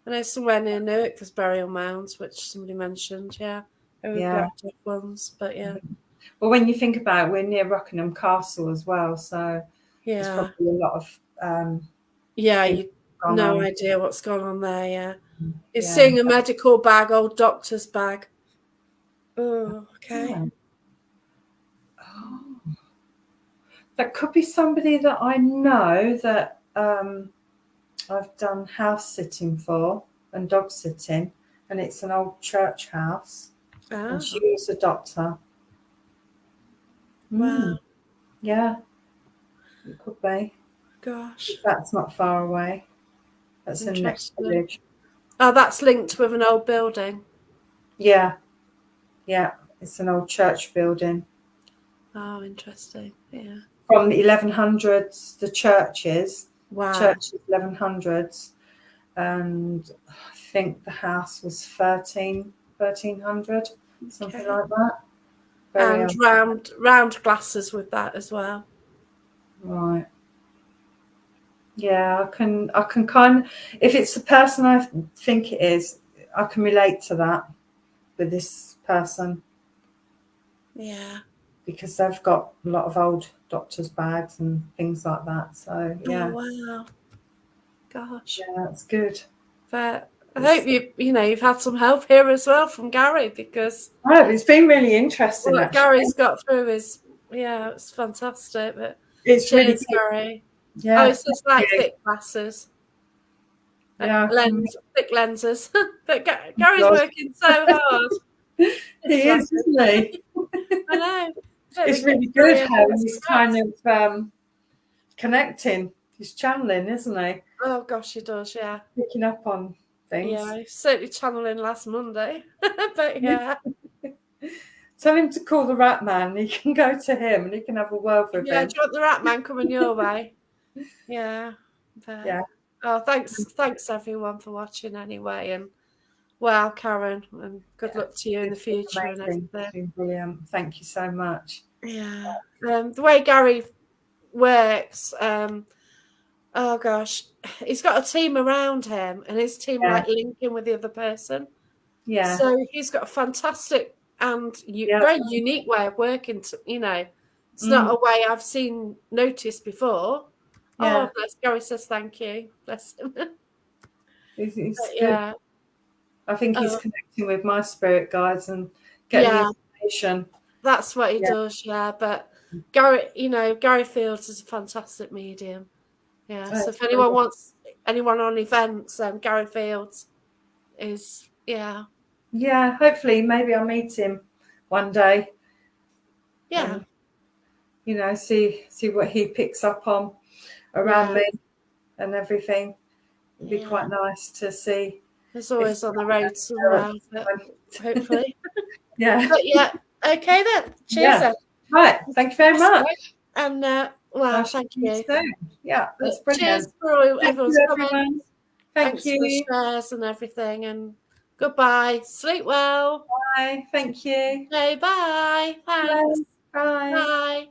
I know somewhere near Newark there's burial mounds, which somebody mentioned. Yeah, they were blocked up ones, but yeah. Well, when you think about it, we're near Rockingham Castle as well, so there's probably a lot of you no idea what's going on there. Yeah, you're seeing a medical bag, old doctor's bag. Oh, okay. Yeah. Oh. That could be somebody that I know that I've done house sitting for and dog sitting, and it's an old church house. And she was a doctor. Wow. Yeah, it could be. Gosh. That's not far away. That's in the next village. Oh, that's linked with an old building. Yeah. Yeah, it's an old church building. Oh, interesting. Yeah. From the 1100s, the churches. Wow. Churches 1100s. And I think the house was 1300, something like that. And round glasses with that as well. Right. Yeah, I can kind of, if it's the person I think it is, I can relate to that with this person. Yeah. Because they've got a lot of old doctor's bags and things like that. So yeah. Oh, wow. Gosh. Yeah, that's good. But I hope you've had some help here as well from Gary, because it's been really interesting. What Gary's got through is it's fantastic. But it's really good. Gary. Yeah. Oh, it's just like thick glasses. Yeah. Thick lenses. But Gary's working so hard. He is, isn't he? I know. It's really good how he's kind of connecting. He's channeling, isn't he? Oh gosh, he does, yeah. Picking up on things. Yeah, he's certainly channeling last Monday. But yeah. Tell him to call the rat man. He can go to him and he can have a word with him. Yeah, do you want the rat man coming your way? Yeah. But, yeah. Oh, thanks everyone for watching anyway, and wow, Karen, and good luck to you in the future and everything. It's been brilliant. Thank you so much. Yeah. The way Gary works, oh gosh, he's got a team around him, and his team like linking with the other person. Yeah. So he's got a fantastic and very unique way of working. It's not a way I've seen noticed before. Yeah. Oh, bless Gary says thank you. Bless him. He's good. Yeah. I think he's connecting with my spirit guides and getting the information. That's what he does, But Gary Fields is a fantastic medium. Yeah. So if anyone wants anyone on events, Gary Fields is Yeah, hopefully maybe I'll meet him one day. Yeah. And, see what he picks up on around me and everything. It'd be quite nice to see. He's always on the road somewhere, hopefully. Yeah. But okay then. Cheers then. Right. Thank you very much. And thank you. Soon. Yeah, that's brilliant. Cheers for everyone's comments. Thank you. For the shares and everything. And goodbye. Sleep well. Bye. Thank you. Okay, bye. Thanks. Bye. Bye.